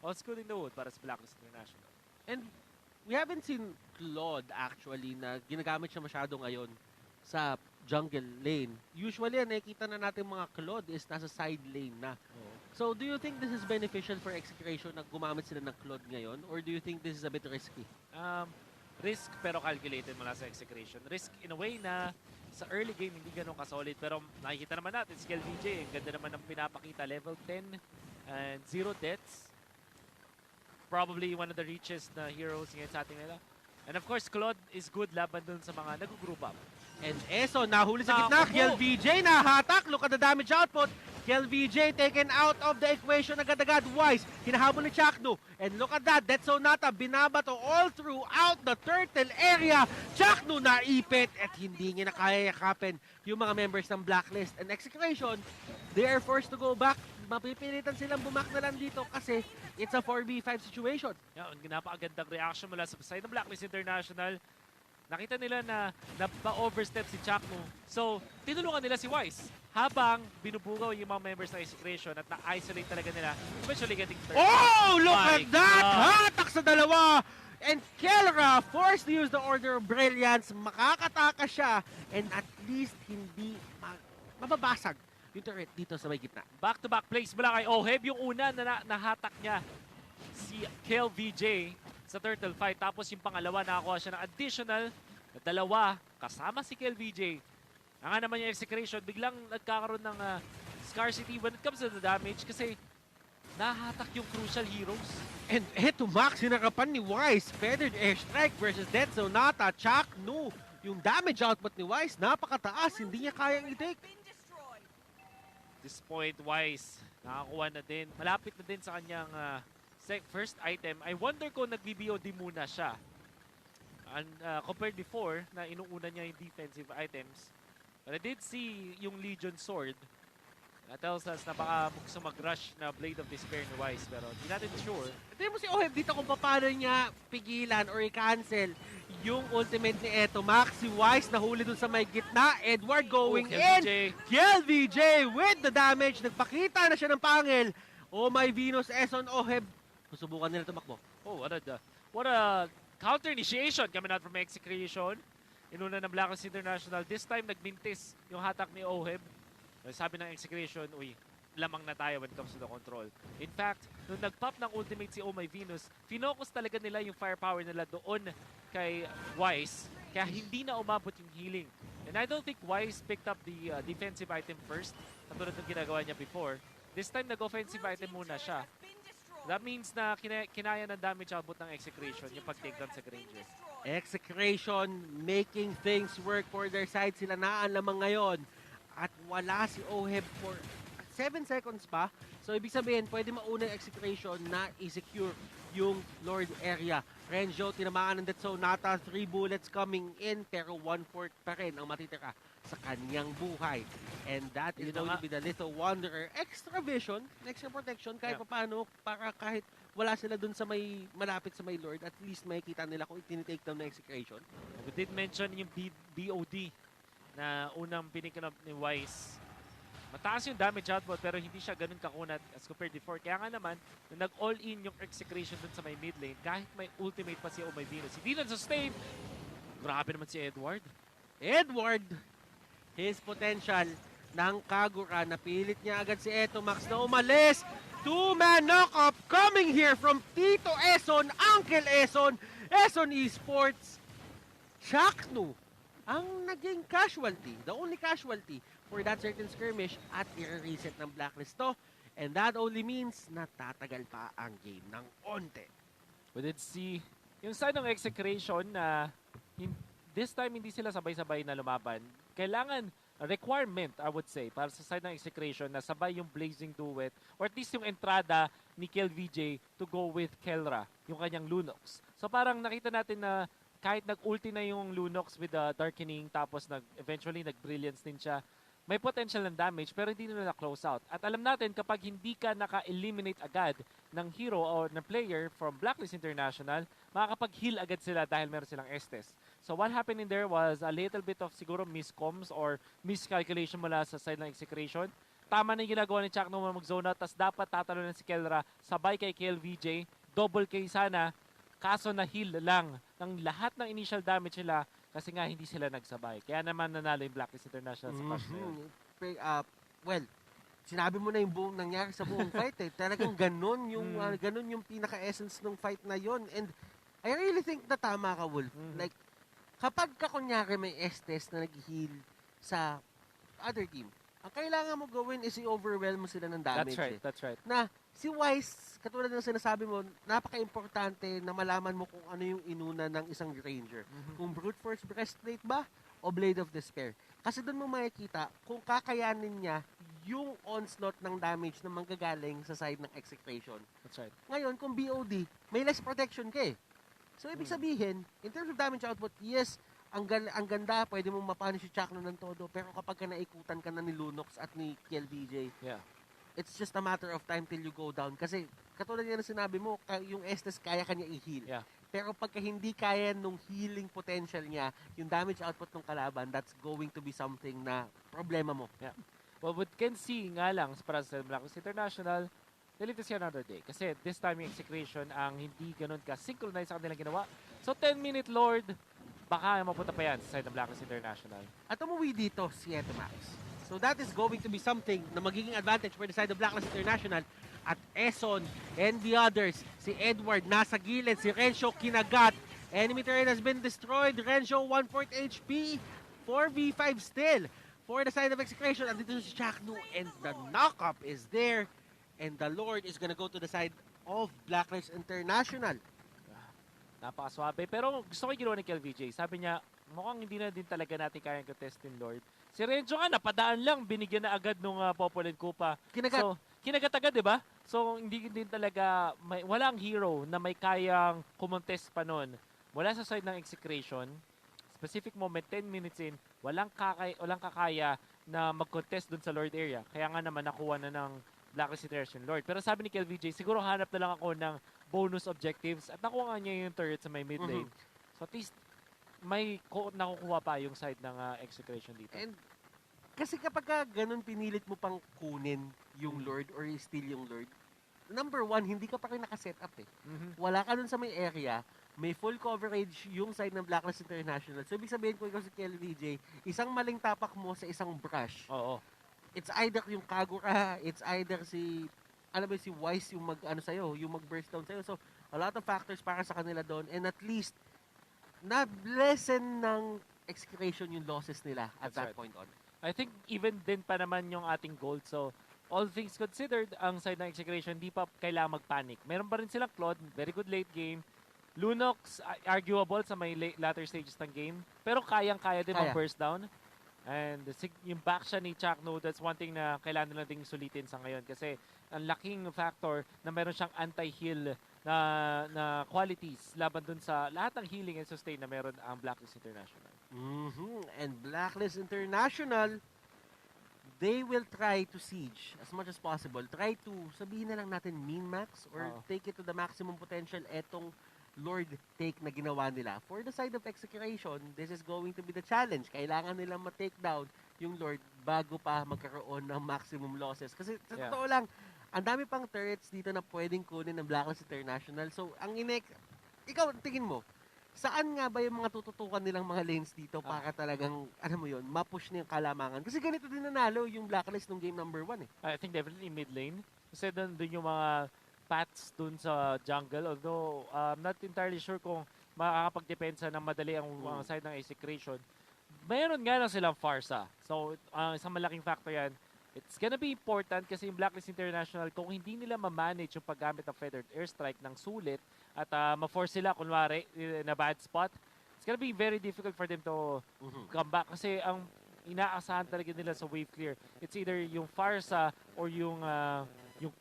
All's good in the wood para sa Blacklist International. And we haven't seen Claude actually na ginagamit siya masyado ngayon sa jungle lane. Usually, nakikita na natin mga Claude is nasa side lane na. So, do you think this is beneficial for execution na gumamit sila ng Claude ngayon? Or do you think this is a bit risky? Risk pero calculated mula sa execution. Risk in a way na sa early game hindi ganun kasolid. Pero nakikita naman natin, si KelVJ, ang ganda naman ng pinapakita. Level 10 and 0 deaths. Probably one of the richest na heroes ngayon sa ating nila. And of course, Claude is good laban dun sa mga nag-group up. And Eso, nahuli sa gitna. KelVJ nahatak. Look at the damage output. KelVJ taken out of the equation agad-agad. Wise, hinahabol ni Chaknu. And look at that. That's Sonata. Binabato all throughout the turtle area. Chaknu naipit at hindi niya na kaya yakapin yung mga members ng Blacklist. And execution, they are forced to go back. Mapipilitan silang bumak na lang dito kasi it's a 4v5 situation. Yeah, napakagandang reaction mula sa side ng Blacklist International. Nakita nila na napa-overstep si Chakmu. So, tinulungan nila si Wise habang binubugaw yung mga members ng execution at na-isolate talaga nila, eventually getting third. Oh, look My at that! God. Hatak sa dalawa! And Kelra forced to use the Order of Brilliance. Makakatakas siya and at least hindi mababasag yung turret dito sa may gitna. Back-to-back plays mula kay Oheb. Yung una na nahatak niya si KelVJ sa turtle fight. Tapos yung pangalawa, nakakuha siya ng additional na 2 kasama si KelVJ. Ang nga naman yung execution, biglang nagkakaroon ng scarcity when it comes to the damage kasi nahatak yung crucial heroes. And eto Max, sinakapan ni Wise. Feathered Airstrike versus Dead Sonata. Chaknu. Yung damage output ni Wise, napakataas. Hindi niya kayang i-take. This point, Wise, nakakuha na din. Malapit na din sa kanyang first item. I wonder kung nag-BBOD muna siya. And, compared before, na inuuna niya yung defensive items. But I did see yung Legion Sword. That tells us na baka gusto mag-rush na Blade of Despair ni Wise. Pero hindi natin sure. Tignan mo si Oheb dito kung paano niya pigilan or i-cancel yung ultimate ni Eto Max. Si Wise nahuli dun sa may gitna. Edward going in. KelVJ with the damage. Nagpakita na siya ng pangil. Oh my Venus, Eson, Oheb. Susubukan nila tumakbo. Oh, what a counter initiation coming out from Execration. Inuna ng Blacklist International. This time, nagmintis yung hatak ni Oheb. Sabi ng Execration, uy, lamang na tayo when it comes to the control. In fact, nung nag-pop ng ultimate si Oh My Venus, finocus talaga nila yung firepower nila doon kay Wise. Kaya hindi na umabot yung healing. And I don't think Wise picked up the defensive item first, katulad ng ginagawa niya before. This time, nag-offensive item muna siya. That means na kinaya ng damage output ng Execration yung pag-take down sa Granger. Execration making things work for their side. Sila naan lamang ngayon. At wala si Oheb for 7 seconds pa. So, ibig sabihin, pwede mauna yung Execration na i-secure yung Lord area. Renjo, tinamaan ng Death Zone nata. 3 bullets coming in, pero 1/4 pa rin ang matitira sa kanyang buhay. And that is going to be the Little Wanderer. Extra vision, extra protection, kahit paano, para kahit wala sila dun sa may malapit sa may Lord, at least makikita nila kung itinitake down na Execration. We did mention yung BOD na unang pinikinap ni Wise. Mataas yung damage output pero hindi siya ganun kakunat as compared before. Kaya nga naman, nung nag-all-in yung Execration dun sa may mid lane, kahit may ultimate pa si Oh My Venus, hindi na sustain. Grabe naman si Edward. His potential ng Kagura, napilit niya agad si Etomax na umalis. 2-man knock-up coming here from Tito Eson, Uncle Eson, Eson Esports. Chaknu ang naging casualty, the only casualty for that certain skirmish at i-reset ng Blacklist to. And that only means na tatagal pa ang game ng onte. We did see yung side ng Execration na this time hindi sila sabay-sabay na lumaban. Kailangan requirement, I would say, para sa side ng Execration na sabay yung Blazing Duet or at least yung entrada ni Kel VJ to go with Kelra, yung kanyang Lunox. So parang nakita natin na kahit nag-ulti na yung Lunox with the Darkening tapos eventually nag-Brilliance din siya, may potential ng damage pero hindi nila na-close out. At alam natin kapag hindi ka naka-eliminate agad ng hero o ng player from Blacklist International, makakapag-heal agad sila dahil meron silang Estes. So what happened in there was a little bit of siguro miscoms or miscalculation mula sa side ng Execration. Tama na yung ginagawa ni Chuck nung mag-zone out, tas dapat tatalo na si Kelra sabay kay Kel VJ, double kay sana, kaso na heal lang ng lahat ng initial damage nila kasi nga hindi sila nagsabay. Kaya naman nanalo yung Blacklist International sa patch na yun. Well, sinabi mo na yung buong nangyari sa buong fight eh. Talagang ganun yung pinaka-essence ng fight na yon. And I really think na tama ka, Wolf. Like, kapag ka kunyari may Estes na nag-heal sa other team, ang kailangan mo gawin is i-overwhelm mo sila ng damage. That's right. Na si Wise, katulad ng sinasabi mo, napaka-importante na malaman mo kung ano yung inuna ng isang Ranger. Kung Brute Force Breastplate ba o Blade of Despair. Kasi doon mo makikita kung kakayanin niya yung onslaught ng damage na manggagaling sa side ng Execration. That's right. Ngayon, kung BOD, may less protection ka eh. So, ibig sabihin, in terms of damage output, yes, ang ganda, pwede mong mapunish si Chakno ng todo, pero kapag ka naikutan ka na ni Lunox at ni Kel VJ, it's just a matter of time till you go down. Kasi, katulad yan na sinabi mo, yung Estes kaya kanya i-heal. Yeah. Pero pagka hindi kaya nung healing potential niya, yung damage output ng kalaban, that's going to be something na problema mo. Yeah. Well, we can see nga lang para sa Blacklist International, they'll live to see another day. Kasi this time yung Execration ang hindi ganun ka-synchronize sa kanilang ginawa. So 10-minute Lord, baka mapunta pa yan sa side ng Blacklist International. At umuwi dito si Etomax. So that is going to be something na magiging advantage for the side of Blacklist International. At Eson and the others, si Edward nasa gilid, si Renzo kinagat. Enemy turret has been destroyed. Renzo 1/4 HP, 4v5 still for the side of Execration. And dito si Chaknu and the knock-up is there. And the Lord is gonna go to the side of Blacklist International. Napakaswabe. Pero gusto ko yung ginawa ni Kel VJ. Sabi niya, mukhang hindi na din talaga natin kayang contest ni Lord. Si Renzo nga, napadaan lang. Binigyan na agad nung Popol and Kupa. Kinagat. So, kinagat agad, di ba? So, hindi din talaga, walang hero na may kayang kumontest pa nun. Wala sa side ng Execration, specific moment, 10 minutes in, walang kakaya na mag-contest dun sa Lord area. Kaya nga naman, nakuha na ng Blacklist International Lord. Pero sabi ni Kel VJ, siguro hanap na lang ako ng bonus objectives at nakuha nga niya yung turret sa may mid lane. So at least may nakukuha pa yung side ng Execration dito. And kasi kapag ganun pinilit mo pang kunin yung Lord or steal yung Lord, number one, hindi ka pa rin nakaset up eh. Wala ka dun sa may area, may full coverage yung side ng Blacklist International. So, ibig sabihin ko ikaw si Kelly DJ, isang maling tapak mo sa isang brush. Oo. It's either yung Kagura, it's either si, alam mo si Wise yung sa'yo, yung mag-burst down sa'yo. So, a lot of factors para sa kanila doon. And at least, na-lessen ng execution yung losses nila at that point on. I think even din pa naman yung ating gold. So, all things considered, ang side ng execution, hindi pa kailangan mag-panic. Meron pa rin silang Claude, very good late game. Lunox, arguable sa may latter stages ng game. Pero kayang-kaya din mag-burst down. And yung back shot ni Chakno, that's one thing na kailangan nila ding sulitin sa ngayon. Kasi ang laking factor na meron siyang anti-heal na qualities laban dun sa lahat ng healing and sustain na meron ang Blacklist International. And Blacklist International, they will try to siege as much as possible. Try to, sabihin na lang natin min-max or take it to the maximum potential etong Lord take na ginawa nila. For the side of execution, this is going to be the challenge. Kailangan nila ma-take down yung Lord bago pa magkaroon ng maximum losses. Kasi sa totoo lang, ang dami pang turrets dito na pwedeng kunin ng Blacklist International. So, ikaw, tingin mo, saan nga ba yung mga tututukan nilang mga lanes dito para talagang, ma-push na yung kalamangan? Kasi ganito din nanalo yung Blacklist ng game number 1 eh. I think definitely mid lane. Kasi dun yung mga paths dun sa jungle. Although, I'm not entirely sure kung makakapagdepensa ng madali ang side ng execution. Mayroon nga lang silang Farsa. So, isang malaking factor yan. It's gonna be important kasi yung Blacklist International, kung hindi nila ma-manage yung paggamit ng Feathered Airstrike ng sulit at ma-force sila, kunwari, na bad spot, it's gonna be very difficult for them to come back. Kasi ang inaasahan talaga nila sa wave clear, it's either yung Farsa or yung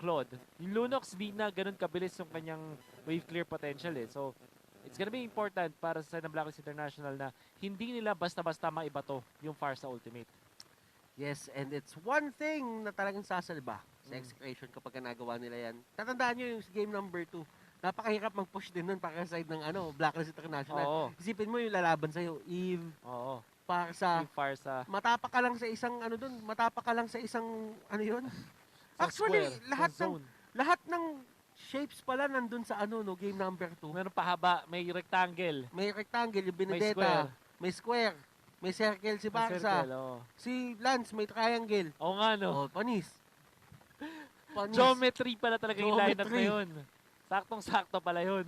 Claude. Yung Lunox, di na ganun kabilis yung kanyang wave clear potential eh. So, it's gonna be important para sa ng Blacklist International na hindi nila basta-basta maibato yung Farsa Ultimate. Yes, and it's one thing na talagang sasalba sa execution kapag nagawa nila yan. Tatandaan nyo yung game number 2. Napakahirap mag-push din nun para sa side ng Blacklist International. Oo. Isipin mo yung lalaban sa'yo, Eve, Farsa. Farsa. Matapak ka lang sa isang matapak ka lang sa isang yun? Actually, square, lahat ng shapes pala nandun sa game number 2. Meron pahaba, may rectangle. May rectangle, yung Benedetta. May square. May circle si Barca. Si Lance, may triangle. Oo nga, no? Panis. Geometry pala talaga yung lineup na yun. Saktong-sakto pala yun.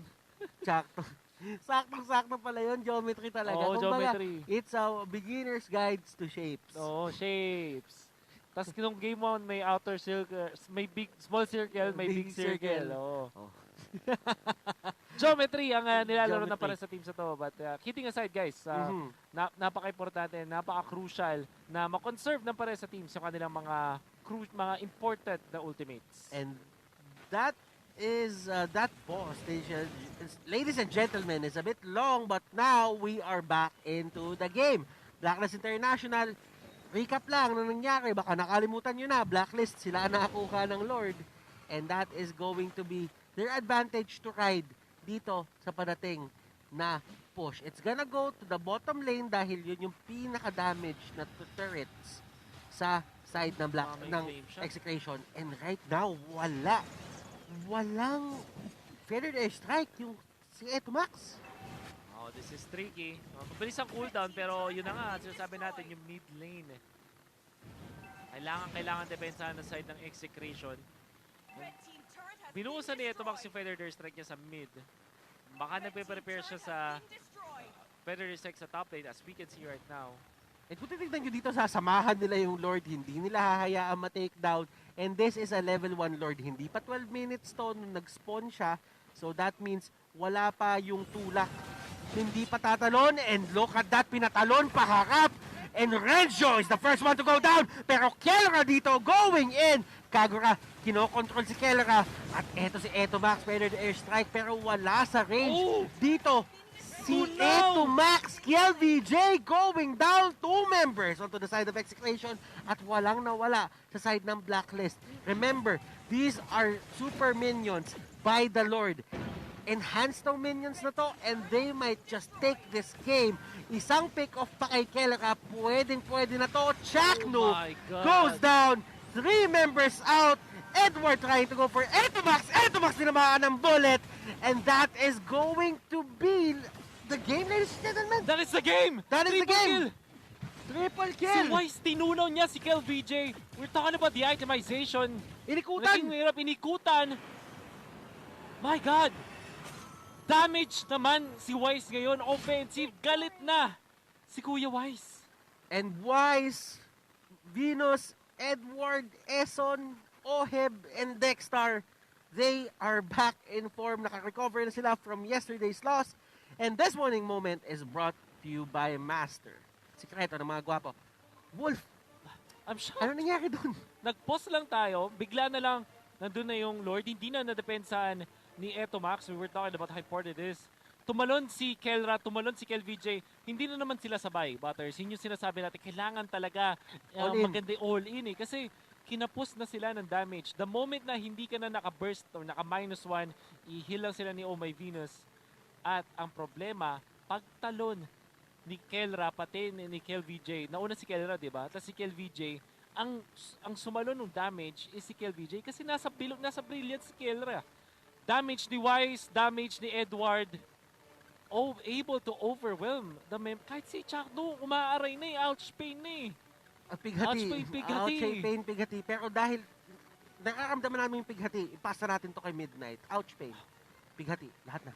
Saktong-sakto pala yun. Geometry talaga. Oo, geometry. It's a beginner's guides to shapes. Oo, shapes. Tapos nung game 1, may outer circle, may small circle, may big circle. Oo. Geometry ang nilalaro na para sa team sa to. But kidding aside guys, napaka-importante, napaka-crucial na ma-conserve ng para sa teams yung kanilang mga important na ultimates. And that is that boss, ladies and gentlemen, is a bit long, but now we are back into the game. Blacklist International, recap lang ng nangyari, baka nakalimutan nyo na, Blacklist, sila nakakuha ng Lord. And that is going to be their advantage to ride dito sa padating na push. It's gonna go to the bottom lane dahil yun yung pinaka-damage na turrets sa side ng execution. And right now, walang Feathered Airstrike yung si Eto Max. Oh, this is tricky. Mabilis ang cooldown pero yun na nga, sinasabi natin yung mid lane. Kailangan depensahan ng side ng execution. Binuusan ni Eto Max yung Feathered Airstrike niya sa mid. Baka nagpe-prepare siya sa Feathered Airstrike sa top lane as we can see right now. And kung titignan nyo dito, sasamahan nila yung Lord, hindi nila hahayaan ma-takedown. And this is a level 1 Lord. Hindi pa 12 minutes to nung nag-spawn siya. So that means wala pa yung tulak. Hindi pa tatalon. And look at that, pinatalon pa harap. And Renzo is the first one to go down. Pero Kellera dito going in. Kagura, kinokontrol si Kellera. At eto si Eto Max, Feathered Airstrike. Pero wala sa range. Dito, si Eto Max, KLVJ going down 2 members onto the side of execution. At walang nawala sa side ng Blacklist. Remember, these are super minions by the Lord. Enhanced ng minions na to and they might just take this game. Isang pick-off pa kay Kellera, pwede na to. Chakno goes down, 3 members out, Edward trying to go for Etomax. Etomax tinamaan ng bullet. And that is going to be the game, ladies and gentlemen. That is the game! That is the Triple game. kill. Triple Si kill. Wise, tinunaw niya si Kel VJ. We're talking about the itemization. Inikutan. Naging hirap, inikutan. My God! Damage naman si Wise ngayon. Offensive, galit na si Kuya Wise. And Wise, Venus, Edward, Eson, Oheb, and Dexter, they are back in form. Nakarecover na sila from yesterday's loss. And this morning moment is brought to you by Master. Sikreto ng mga gwapo. Wolf, I'm shocked. ano nangyari dun? Nag-pause lang tayo. Bigla na lang nandun na yung Lord. Hindi na nadepensahan ni Etomax. We were talking about how important it is. Tumalon si Kelra, tumalon si Kel VJ. Hindi na naman sila sabay, Butters. Yun yung sinasabi natin. Kailangan talaga All in. maganda all-in eh. Kasi kinapos na sila ng damage. The moment na hindi ka na naka-burst or naka-1, i-heal lang sila ni Oh My Venus. At ang problema, pagtalon ni Kelra, pati ni Kel VJ. Nauna si Kelra, di ba? Tapos si Kel VJ, ang sumalon ng damage is si Kel VJ kasi nasa brilliant si Kelra. Damage ni Wise, damage ni Edward. Able to overwhelm the kahit si Chakdo, umaaray na eh, ouch pain na eh. Pighati. Ouch pain, pighati. Ouch pain, pighati. Pero dahil nakaramdaman namin yung pighati, ipasa natin to kay Midnight. Ouch pain. Pighati. Lahat na.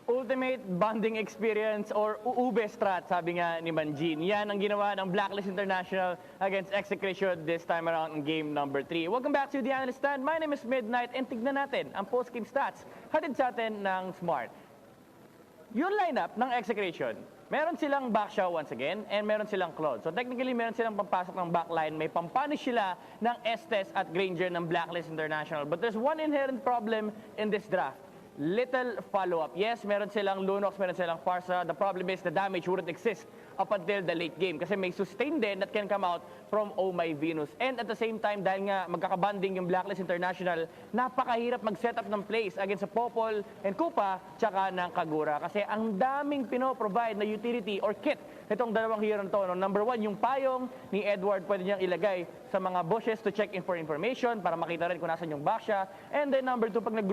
Ultimate bonding experience or uube strat, sabi nga ni Manjin. Yan ang ginawa ng Blacklist International against Execration this time around in game number 3. Welcome back to the Analyst Stand. My name is Midnight and tignan natin ang post-game stats hatid sa atin ng Smart. Yung lineup ng Execration, meron silang Bakshaw once again and meron silang Claude. So technically, meron silang pampasok ng backline. May pampunish sila ng Estes at Granger ng Blacklist International. But there's one inherent problem in this draft. Little follow-up. Yes, meron silang Lunox, meron silang Farsa. The problem is the damage wouldn't exist up until the late game kasi may sustain din that can come out from Oh My Venus. And at the same time, dahil nga magkakabanding yung Blacklist International, napakahirap mag-set up ng plays against sa Popol and Kupa tsaka ng Kagura. Kasi ang daming pino-provide na utility or kit itong dalawang hero na to. No? Number 1, yung payong ni Edward pwede niyang ilagay sa mga bushes to check in for information para makita rin kung nasan yung back siya. And then number 2, pag nag-group